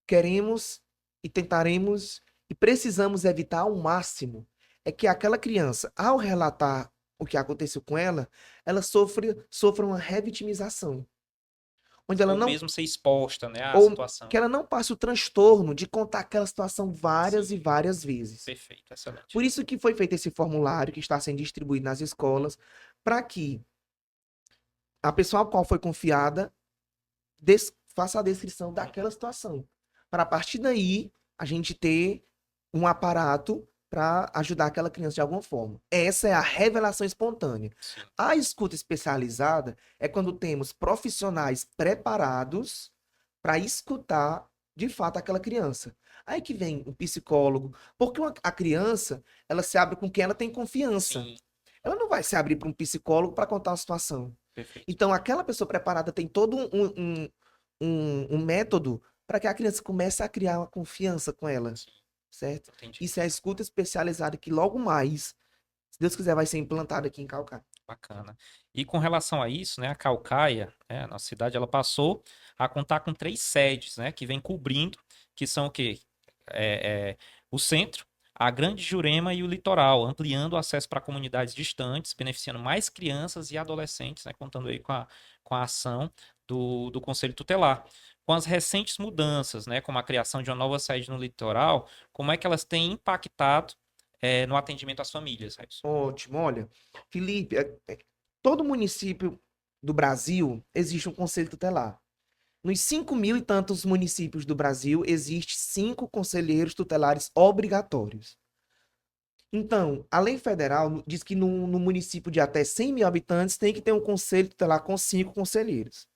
queremos e tentaremos e precisamos evitar ao máximo é que aquela criança, ao relatar o que aconteceu com ela sofra uma revitimização. Onde ela Ou não, mesmo ser exposta, né, à ou situação. que ela não passe o transtorno de contar aquela situação várias Sim. e várias vezes. Perfeito, excelente. Por isso que foi feito esse formulário que está sendo distribuído nas escolas, para que a pessoa a qual foi confiada faça a descrição daquela situação. Para a partir daí, a gente ter um aparato para ajudar aquela criança de alguma forma. Essa é a revelação espontânea. Sim. A escuta especializada é quando temos profissionais preparados para escutar de fato aquela criança. Aí que vem o psicólogo, porque a criança, ela se abre com quem ela tem confiança. Sim, Ela não vai se abrir para um psicólogo para contar uma situação. perfeito. Então, aquela pessoa preparada tem todo um método para que a criança comece a criar uma confiança com ela, Sim, certo? entendi. Isso é a escuta especializada que logo mais, se Deus quiser, vai ser implantado aqui em Calcaia. Bacana. E com relação a isso, né, a Caucaia, né, a nossa cidade, ela passou a contar com 3 sedes, né, que vem cobrindo, que são o quê? O centro, a Grande Jurema e o litoral, ampliando o acesso para comunidades distantes, beneficiando mais crianças e adolescentes, né, contando aí com a ação do Conselho Tutelar. Com as recentes mudanças, né, como a criação de uma nova sede no litoral, como é que elas têm impactado no atendimento às famílias, Railson? Ótimo, olha, Felipe, todo município do Brasil existe um conselho tutelar. Nos 5.000 e tantos municípios do Brasil, existe 5 conselheiros tutelares obrigatórios. Então, a lei federal diz que no município de até 100 mil habitantes tem que ter um conselho tutelar com 5 conselheiros.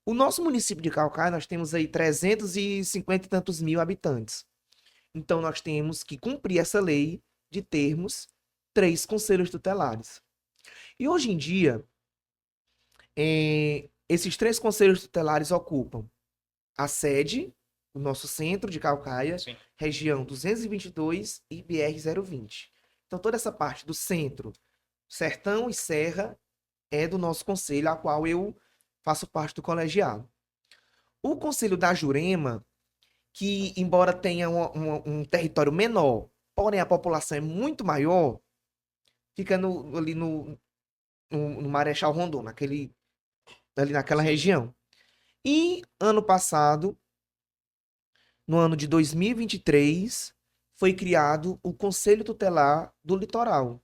O nosso município de Calcaia, nós temos aí 350 e tantos mil habitantes. Então, nós temos que cumprir essa lei de termos 3 conselhos tutelares. E hoje em dia, esses 3 conselhos tutelares ocupam a sede, o nosso centro de Calcaia, Sim. região 222 e BR-020. Então, toda essa parte do centro, Sertão e Serra, é do nosso conselho, a qual eu faço parte do colegiado. O conselho da Jurema, que embora tenha um território menor, porém a população é muito maior, fica ali no Marechal Rondon, ali naquela Sim. região. E ano passado, no ano de 2023, foi criado o Conselho Tutelar do Litoral,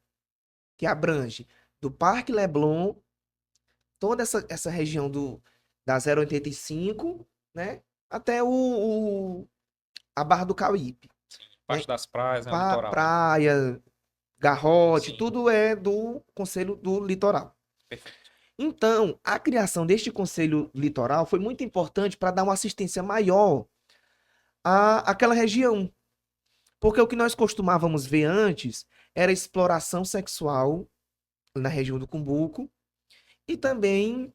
que abrange do Parque Leblon, toda essa região da 085, né, até a Barra do Cauípe. Parte das praias, né? O litoral. Praia, Garrote, Sim. tudo é do Conselho do Litoral. Perfeito. Então, a criação deste Conselho Litoral foi muito importante para dar uma assistência maior àquela região. Porque o que nós costumávamos ver antes era exploração sexual na região do Cumbuco e também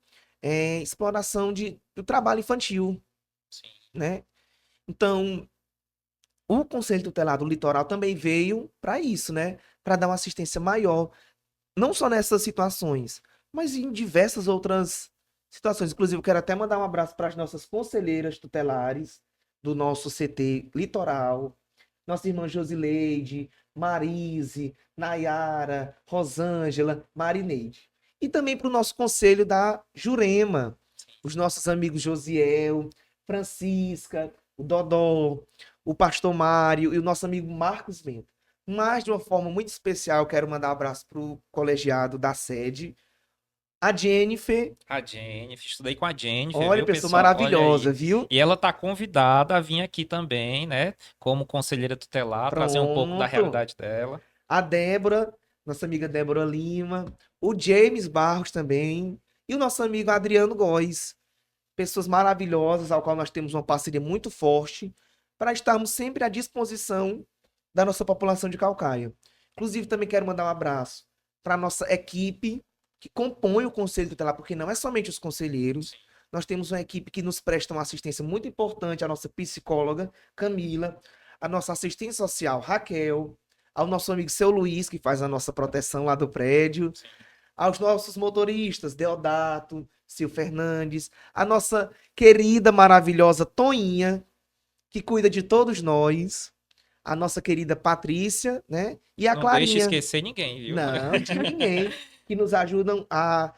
exploração do trabalho infantil, Sim. né? Então, o Conselho Tutelar do Litoral também veio para isso, né? Para dar uma assistência maior, não só nessas situações, mas em diversas outras situações. Inclusive, eu quero até mandar um abraço para as nossas conselheiras tutelares do nosso CT Litoral, nossa irmã Josileide, Marise, Nayara, Rosângela, Marineide. E também para o nosso conselho da Jurema, os nossos amigos Josiel, Francisca, o Dodó, o Pastor Mário e o nosso amigo Marcos Bento. Mas, de uma forma muito especial, eu quero mandar um abraço pro colegiado da sede, a Jennifer. A Jennifer, estudei com a Jennifer, Olha, viu, pessoa pessoal? Olha maravilhosa, aí. viu? E ela tá convidada a vir aqui também, né? Como conselheira tutelar, trazer um pouco da Pronto. realidade dela. A Débora, nossa amiga Débora Lima, o James Barros também, e o nosso amigo Adriano Góes. Pessoas maravilhosas, ao qual nós temos uma parceria muito forte, para estarmos sempre à disposição da nossa população de Calcaia. Inclusive, também quero mandar um abraço para a nossa equipe que compõe o Conselho Tutelar, porque não é somente os conselheiros, nós temos uma equipe que nos presta uma assistência muito importante, a nossa psicóloga, Camila, a nossa assistente social, Raquel, ao nosso amigo Seu Luiz, que faz a nossa proteção lá do prédio, Sim. aos nossos motoristas, Deodato, Sil Fernandes, a nossa querida, maravilhosa Toinha, que cuida de todos nós, a nossa querida Patrícia, né? E a Não deixe Clarinha. esquecer ninguém, viu? Não, de ninguém, que nos ajudam a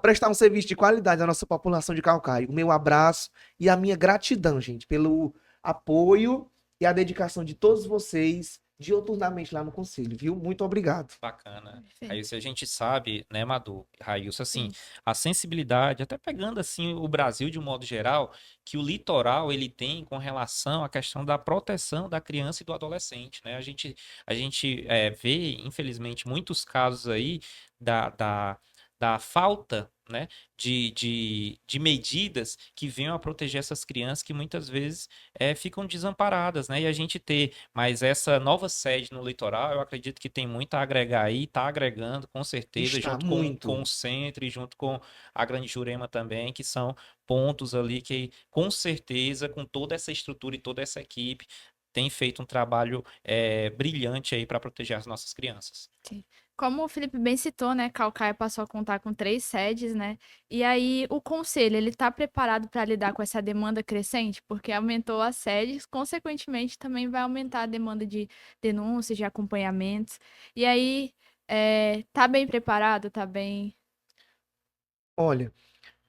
prestar um serviço de qualidade à nossa população de Calcaia. O meu abraço e a minha gratidão, gente, pelo apoio e a dedicação de todos vocês diuturnamente lá no conselho, viu? Muito obrigado. Bacana. Perfeito. Raíssa, a gente sabe, né, Madu, Raíssa, assim, Sim. a sensibilidade, até pegando assim o Brasil de um modo geral, que o litoral ele tem com relação à questão da proteção da criança e do adolescente, né? A gente vê, infelizmente, muitos casos aí da falta, né, de medidas que venham a proteger essas crianças que muitas vezes ficam desamparadas, né? E a gente ter mas essa nova sede no litoral, eu acredito que tem muito a agregar aí, está agregando com certeza, Está junto com muito. o Centro e junto com a Grande Jurema também, que são pontos ali que, com certeza, com toda essa estrutura e toda essa equipe, tem feito um trabalho brilhante aí para proteger as nossas crianças. Sim. Como o Felipe bem citou, né, Calcaia passou a contar com 3 sedes, né? E aí o conselho, ele tá preparado para lidar com essa demanda crescente? Porque aumentou as sedes, consequentemente também vai aumentar a demanda de denúncias, de acompanhamentos. E aí, tá bem preparado? Tá bem... Olha,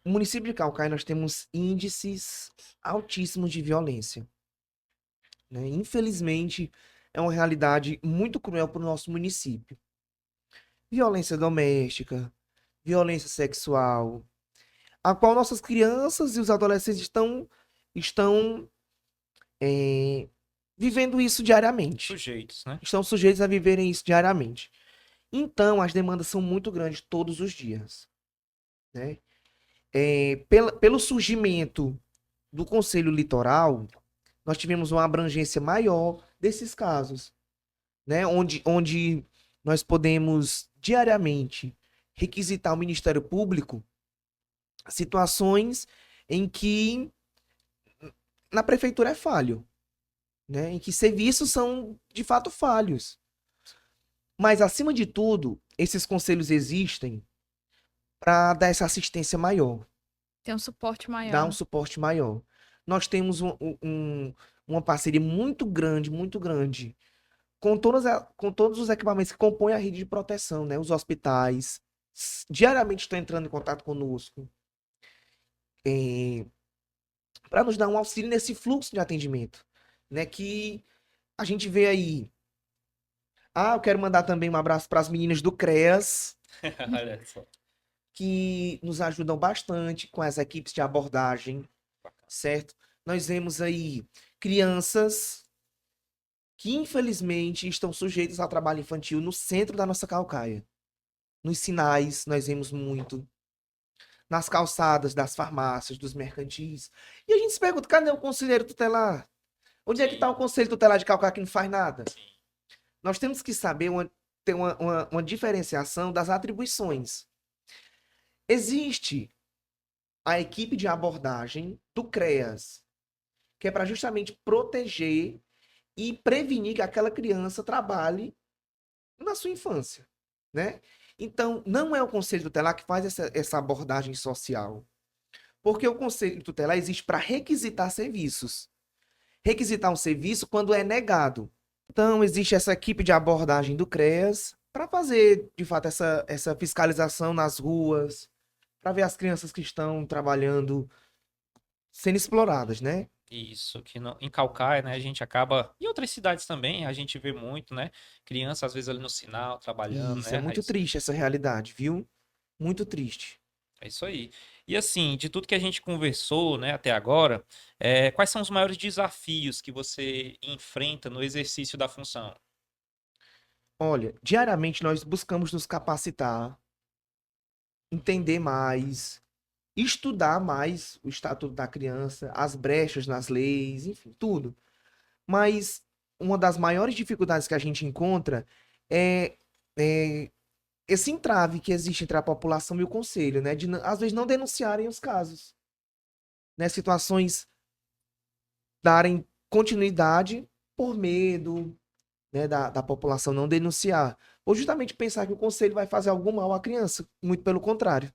no município de Calcaia nós temos índices altíssimos de violência, né? Infelizmente, é uma realidade muito cruel para o nosso município. Violência doméstica, violência sexual, a qual nossas crianças e os adolescentes estão eh, vivendo isso diariamente. Sujeitos, né? Estão sujeitos a viverem isso diariamente. Então, as demandas são muito grandes todos os dias, né? Pelo surgimento do Conselho Litoral, nós tivemos uma abrangência maior desses casos, né? Onde nós podemos diariamente requisitar ao Ministério Público situações em que na prefeitura é falho, né? Em que serviços são de fato falhos. Mas, acima de tudo, esses conselhos existem para dar essa assistência maior, Tem um suporte dar maior, um né? suporte maior. Nós temos uma parceria muito grande, com todos os equipamentos que compõem a rede de proteção, né? Os hospitais diariamente estão entrando em contato conosco para nos dar um auxílio nesse fluxo de atendimento, né? Que a gente vê aí. Ah, eu quero mandar também um abraço para as meninas do CREAS, Olha só. que nos ajudam bastante com as equipes de abordagem, certo? Nós vemos aí crianças que infelizmente estão sujeitas ao trabalho infantil no centro da nossa Calcaia. Nos sinais, nós vemos muito. Nas calçadas das farmácias, dos mercantis. E a gente se pergunta, cadê o conselheiro tutelar? Onde é que está Sim, o conselho tutelar de Calcaia que não faz nada? sim. Nós temos que saber ter uma diferenciação das atribuições. Existe a equipe de abordagem do CREAS, que é para justamente proteger e prevenir que aquela criança trabalhe na sua infância, né? Então, não é o Conselho Tutelar que faz essa abordagem social, porque o Conselho Tutelar existe para requisitar serviços. Requisitar um serviço quando é negado. Então, existe essa equipe de abordagem do CREAS para fazer, de fato, essa fiscalização nas ruas, para ver as crianças que estão trabalhando sendo exploradas, né? Isso, que não, em Calcaia, né, a gente acaba, em outras cidades também, a gente vê muito, né, criança às vezes ali no sinal, trabalhando, Isso, é né, muito triste essa realidade, viu? Muito triste. é isso aí. E assim, de tudo que a gente conversou, né, até agora, quais são os maiores desafios que você enfrenta no exercício da função? Olha, diariamente nós buscamos nos capacitar, entender mais, estudar mais o Estatuto da Criança, as brechas nas leis, enfim, tudo. Mas uma das maiores dificuldades que a gente encontra é, é esse entrave que existe entre a população e o conselho, né? De às vezes não denunciarem os casos, né? Situações darem continuidade por medo, né, da população não denunciar. Ou justamente pensar que o conselho vai fazer algum mal à criança. Muito pelo contrário.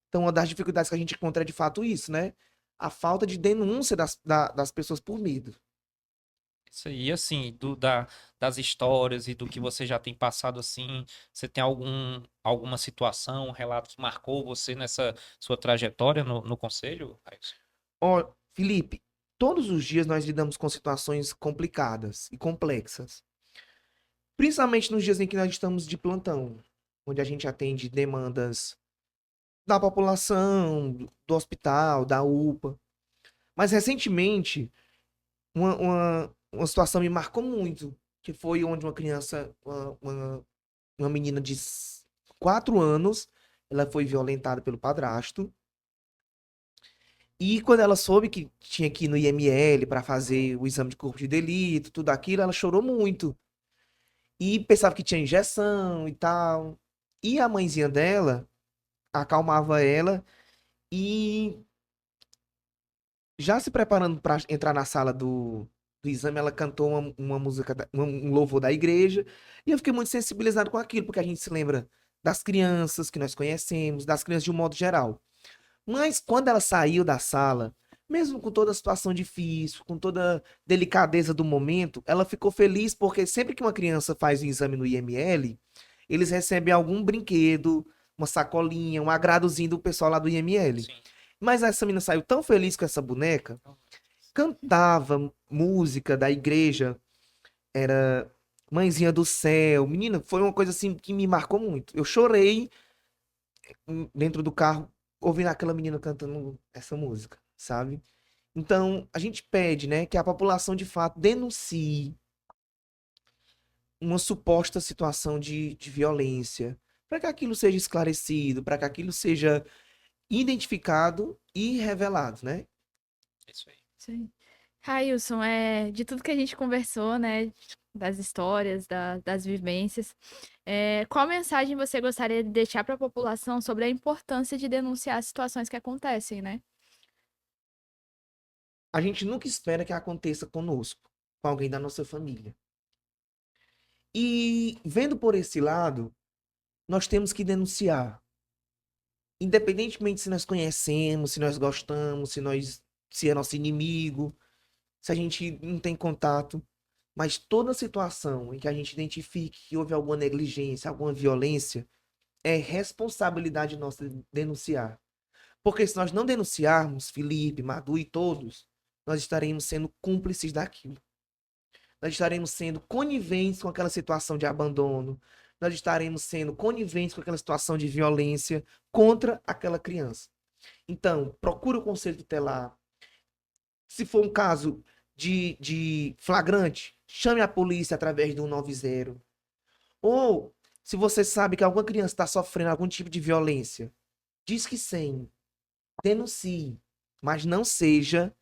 Então, uma das dificuldades que a gente encontra é de fato isso, né? A falta de denúncia das pessoas por medo. Isso aí, assim, das histórias e do que você já tem passado, assim, você tem alguma situação, um relato que marcou você nessa sua trajetória no conselho, Raíssa? Ó, Felipe, todos os dias nós lidamos com situações complicadas e complexas. Principalmente nos dias em que nós estamos de plantão, onde a gente atende demandas da população, do hospital, da UPA. Mas recentemente, uma situação me marcou muito, que foi onde uma criança, uma menina de 4 anos, ela foi violentada pelo padrasto. E quando ela soube que tinha que ir no IML para fazer o exame de corpo de delito, tudo aquilo, ela chorou muito. E pensava que tinha injeção e tal. E a mãezinha dela acalmava ela e já se preparando para entrar na sala do exame, ela cantou uma música, um louvor da igreja. E eu fiquei muito sensibilizado com aquilo, porque a gente se lembra das crianças que nós conhecemos, das crianças de um modo geral. Mas quando ela saiu da sala, mesmo com toda a situação difícil, com toda a delicadeza do momento, ela ficou feliz porque sempre que uma criança faz o exame no IML, eles recebem algum brinquedo, uma sacolinha, um agradozinho do pessoal lá do IML. Sim. Mas essa menina saiu tão feliz com essa boneca, cantava música da igreja, era Mãezinha do Céu. Menina, foi uma coisa assim que me marcou muito. Eu chorei dentro do carro ouvindo aquela menina cantando essa música, sabe? Então, a gente pede, né, que a população de fato denuncie uma suposta situação de violência, para que aquilo seja esclarecido, para que aquilo seja identificado e revelado, né? Isso aí. Sim. Railson, de tudo que a gente conversou, né, das histórias, das vivências, qual mensagem você gostaria de deixar para a população sobre a importância de denunciar as situações que acontecem, né? A gente nunca espera que aconteça conosco, com alguém da nossa família. E vendo por esse lado, nós temos que denunciar. Independentemente se nós conhecemos, se nós gostamos, se é nosso inimigo, se a gente não tem contato, mas toda situação em que a gente identifique que houve alguma negligência, alguma violência, é responsabilidade nossa denunciar. Porque se nós não denunciarmos, Felipe, Madu e todos, nós estaremos sendo cúmplices daquilo. Nós estaremos sendo coniventes com aquela situação de abandono. Nós estaremos sendo coniventes com aquela situação de violência contra aquela criança. Então, procure o conselho tutelar. Se for um caso de flagrante, chame a polícia através do 190. Ou, se você sabe que alguma criança está sofrendo algum tipo de violência, diz que sim, denuncie, mas não seja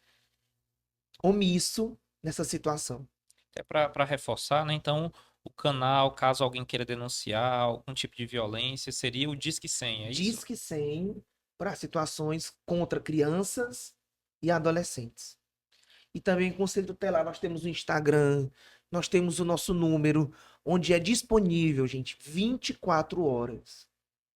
omisso nessa situação. Até para reforçar, né? Então, o canal, caso alguém queira denunciar algum tipo de violência, seria o Disque 100, é isso? Diz que sim para situações contra crianças e adolescentes. E também, Conselho Tutelar, nós temos o Instagram, nós temos o nosso número, onde é disponível, gente, 24 horas.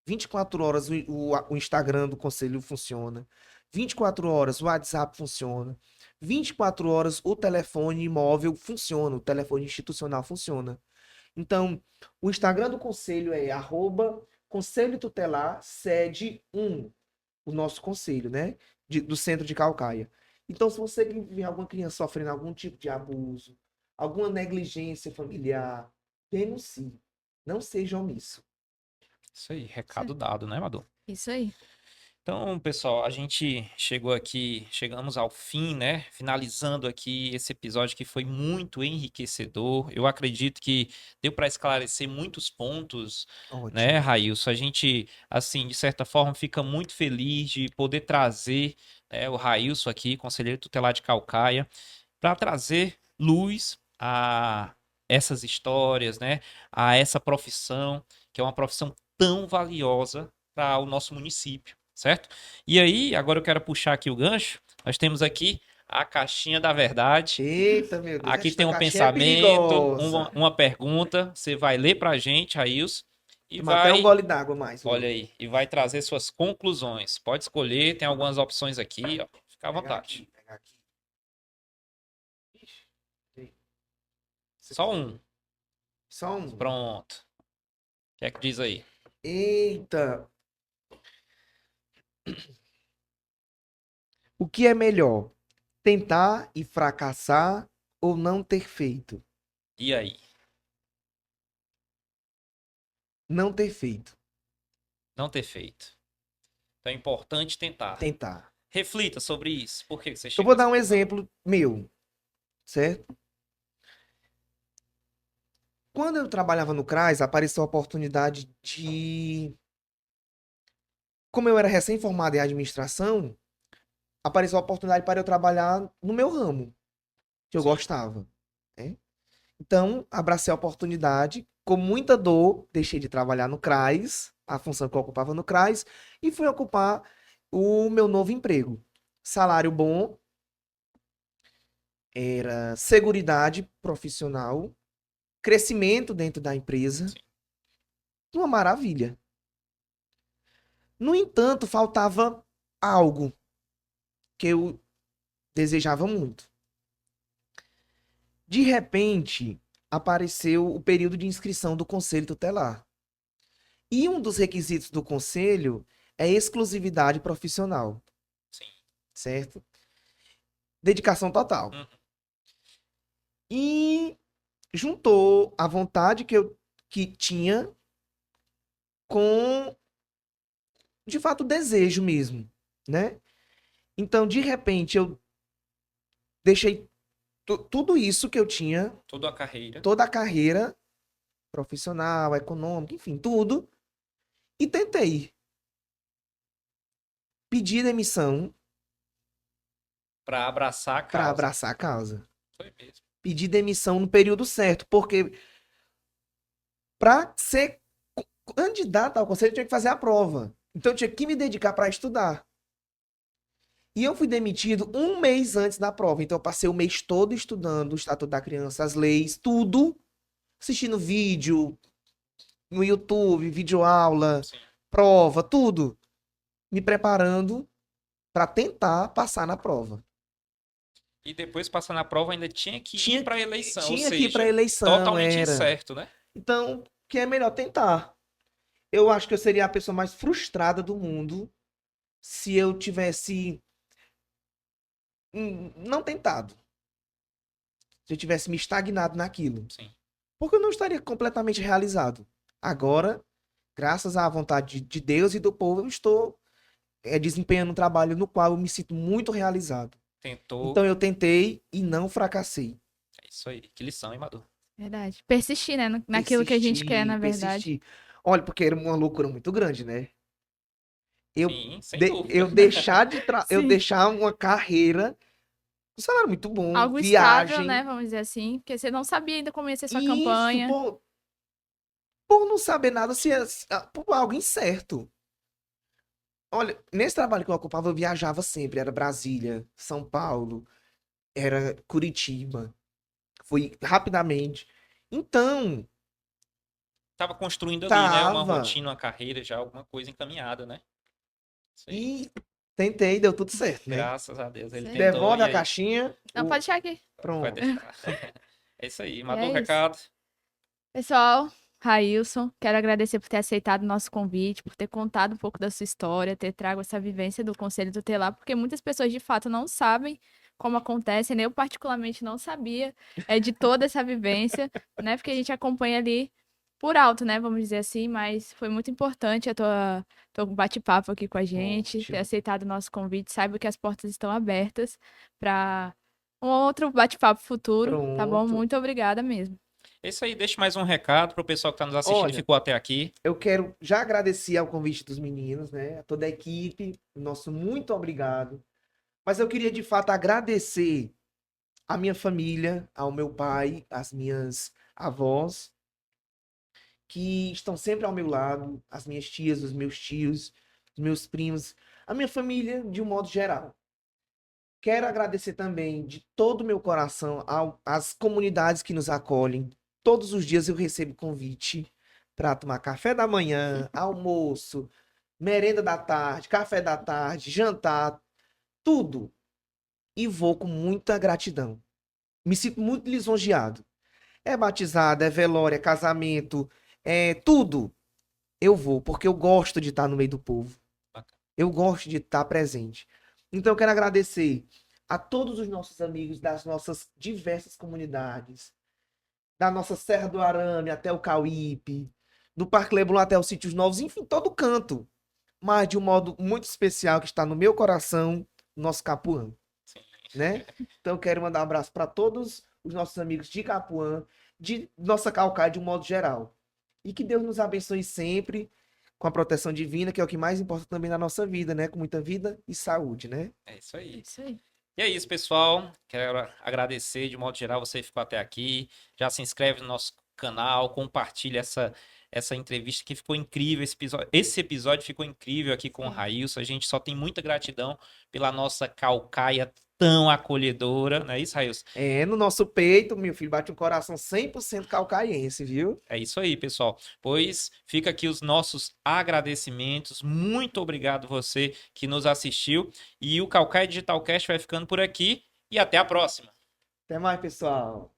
24 horas o Instagram do Conselho funciona. 24 horas o WhatsApp funciona. 24 horas o telefone móvel funciona, o telefone institucional funciona. Então, o Instagram do Conselho é @Conselho Tutelar Sede 1, o nosso conselho, né? Do centro de Calcaia. Então, se você vê alguma criança sofrendo algum tipo de abuso, alguma negligência familiar, denuncie. Não seja omisso. Isso aí, Isso recado dado, né, Madu? isso aí. Então, pessoal, a gente chegou aqui, chegamos ao fim, né? Finalizando aqui esse episódio que foi muito enriquecedor. Eu acredito que deu para esclarecer muitos pontos, né, Ótimo. Railson? A gente, assim, de certa forma, fica muito feliz de poder trazer, né, o Railson aqui, conselheiro tutelar de Caucaia, para trazer luz a essas histórias, né? A essa profissão, que é uma profissão tão valiosa para o nosso município, certo? E aí, agora eu quero puxar aqui o gancho. Nós temos aqui a caixinha da verdade. Eita, meu Deus, Aqui tem esta um caixinha é pensamento, perigosa. uma pergunta. Você vai ler para a gente, Rails, e Tomar até um vai, gole d'água mais olha hoje. aí, e vai trazer suas conclusões. Pode escolher, tem algumas opções aqui, ó. Fica à Pegar vontade. aqui, pegar aqui. Ixi, ei, Só um. só um. Pronto. O que é que diz aí? Eita. O que é melhor? Tentar e fracassar ou não ter feito? E aí? Não ter feito. Não ter feito. Então é importante tentar. Tentar. Reflita sobre isso. Por que você Eu chegou vou a dar essa um conclusão? exemplo meu, certo? Quando eu trabalhava no CRAS, apareceu a oportunidade de. Como eu era recém-formado em administração, apareceu a oportunidade para eu trabalhar no meu ramo, que eu Sim. gostava, né? Então, abracei a oportunidade, com muita dor, deixei de trabalhar no CRAS, a função que eu ocupava no CRAS, e fui ocupar o meu novo emprego. Salário bom, era seguridade profissional, crescimento dentro da empresa, Sim. uma maravilha. No entanto, faltava algo que eu desejava muito. De repente, apareceu o período de inscrição do Conselho Tutelar. E um dos requisitos do conselho é exclusividade profissional, Sim. certo? Dedicação total. Uhum. E juntou a vontade que tinha com, de fato, o desejo mesmo, né? Então, de repente, eu deixei tudo isso que eu tinha, Toda a carreira. toda a carreira profissional, econômica, enfim, tudo, e tentei. Pedi demissão Para abraçar a para causa. abraçar a causa. Foi mesmo. Pedi demissão no período certo, porque para ser candidato ao conselho eu tinha que fazer a prova. Então eu tinha que me dedicar para estudar. E eu fui demitido um mês antes da prova. Então eu passei o mês todo estudando o Estatuto da Criança, as leis, tudo, assistindo vídeo no YouTube, videoaula, Sim. prova, tudo, me preparando para tentar passar na prova. E depois, passando a prova, ainda tinha que ir para a eleição. Ou Tinha que ir para seja, eleição, totalmente era. incerto, né? Então, o que é melhor tentar? Eu acho que eu seria a pessoa mais frustrada do mundo se eu tivesse não tentado. Se eu tivesse me estagnado naquilo. Sim. Porque eu não estaria completamente realizado. Agora, graças à vontade de Deus e do povo, eu estou desempenhando um trabalho no qual eu me sinto muito realizado. Tentou. Então eu tentei e não fracassei. É isso aí. Que lição, hein, Madu? Verdade. Persistir, né? Naquilo que a gente quer, na verdade. Persistir. Olha, porque era uma loucura muito grande, né? Eu, Sim, sem dúvida. eu deixar eu Sim. deixar uma carreira, um salário muito bom, Algo estável, né? viagem. Vamos dizer assim. Porque você não sabia ainda como ia ser sua Isso, campanha. por não saber nada, por algo incerto. Olha, nesse trabalho que eu ocupava, eu viajava sempre. Era Brasília, São Paulo, era Curitiba. Fui rapidamente. Então, Tava construindo ali, né? Uma tava. rotina, uma carreira, já alguma coisa encaminhada, né? Isso aí. E tentei, deu tudo certo, né? Graças a Deus. Ele Isso aí. tentou, Devolve e a aí? caixinha. Não, pode deixar aqui. Vai Pronto. deixar. É isso aí. E Madu, é o isso. recado. Pessoal, Railson, quero agradecer por ter aceitado o nosso convite, por ter contado um pouco da sua história, ter trago essa vivência do Conselho Tutelar, porque muitas pessoas de fato não sabem como acontece, né? Eu particularmente não sabia de toda essa vivência, né? Porque a gente acompanha ali por alto, né? Vamos dizer assim, mas foi muito importante teu bate-papo aqui com a gente, ter Ótimo. aceitado o nosso convite. Saiba que as portas estão abertas para um outro bate-papo futuro, tá bom? Pronto. Muito obrigada mesmo. É isso aí, deixa mais um recado pro pessoal que tá nos assistindo e Olha, ficou até aqui. eu quero já agradecer ao convite dos meninos, né? A toda a equipe. Nosso muito obrigado. Mas eu queria de fato agradecer à minha família, ao meu pai, às minhas avós, que estão sempre ao meu lado, as minhas tias, os meus tios, os meus primos, a minha família de um modo geral. Quero agradecer também de todo o meu coração às comunidades que nos acolhem. Todos os dias eu recebo convite para tomar café da manhã, almoço, merenda da tarde, café da tarde, jantar, tudo. E vou com muita gratidão. Me sinto muito lisonjeado. É batizado, é velório, é casamento, é tudo. Eu vou, porque eu gosto de estar no meio do povo. Eu gosto de estar presente. Então, eu quero agradecer a todos os nossos amigos das nossas diversas comunidades, da nossa Serra do Arame até o Cauípe, do Parque Leblon até os Sítios Novos, enfim, todo canto. Mas de um modo muito especial que está no meu coração, nosso Capuã, Sim. né? Então, eu quero mandar um abraço para todos os nossos amigos de Capuã, de nossa Caucaia de um modo geral. E que Deus nos abençoe sempre com a proteção divina, que é o que mais importa também na nossa vida, né? Com muita vida e saúde, né? É isso É aí. isso aí. E é isso, pessoal. Quero agradecer de modo geral você que ficou até aqui. Já se inscreve no nosso canal, compartilha essa entrevista que ficou incrível. Esse episódio ficou incrível aqui com o Sim. Railson. A gente só tem muita gratidão pela nossa Caucaia tão acolhedora, não é isso, Railson? É, no nosso peito, meu filho, bate um coração 100% caucaiense, viu? É isso aí, pessoal. Pois fica aqui os nossos agradecimentos. Muito obrigado você que nos assistiu. E o Caucaia Digitalcast vai ficando por aqui. E até a próxima. Até mais, pessoal.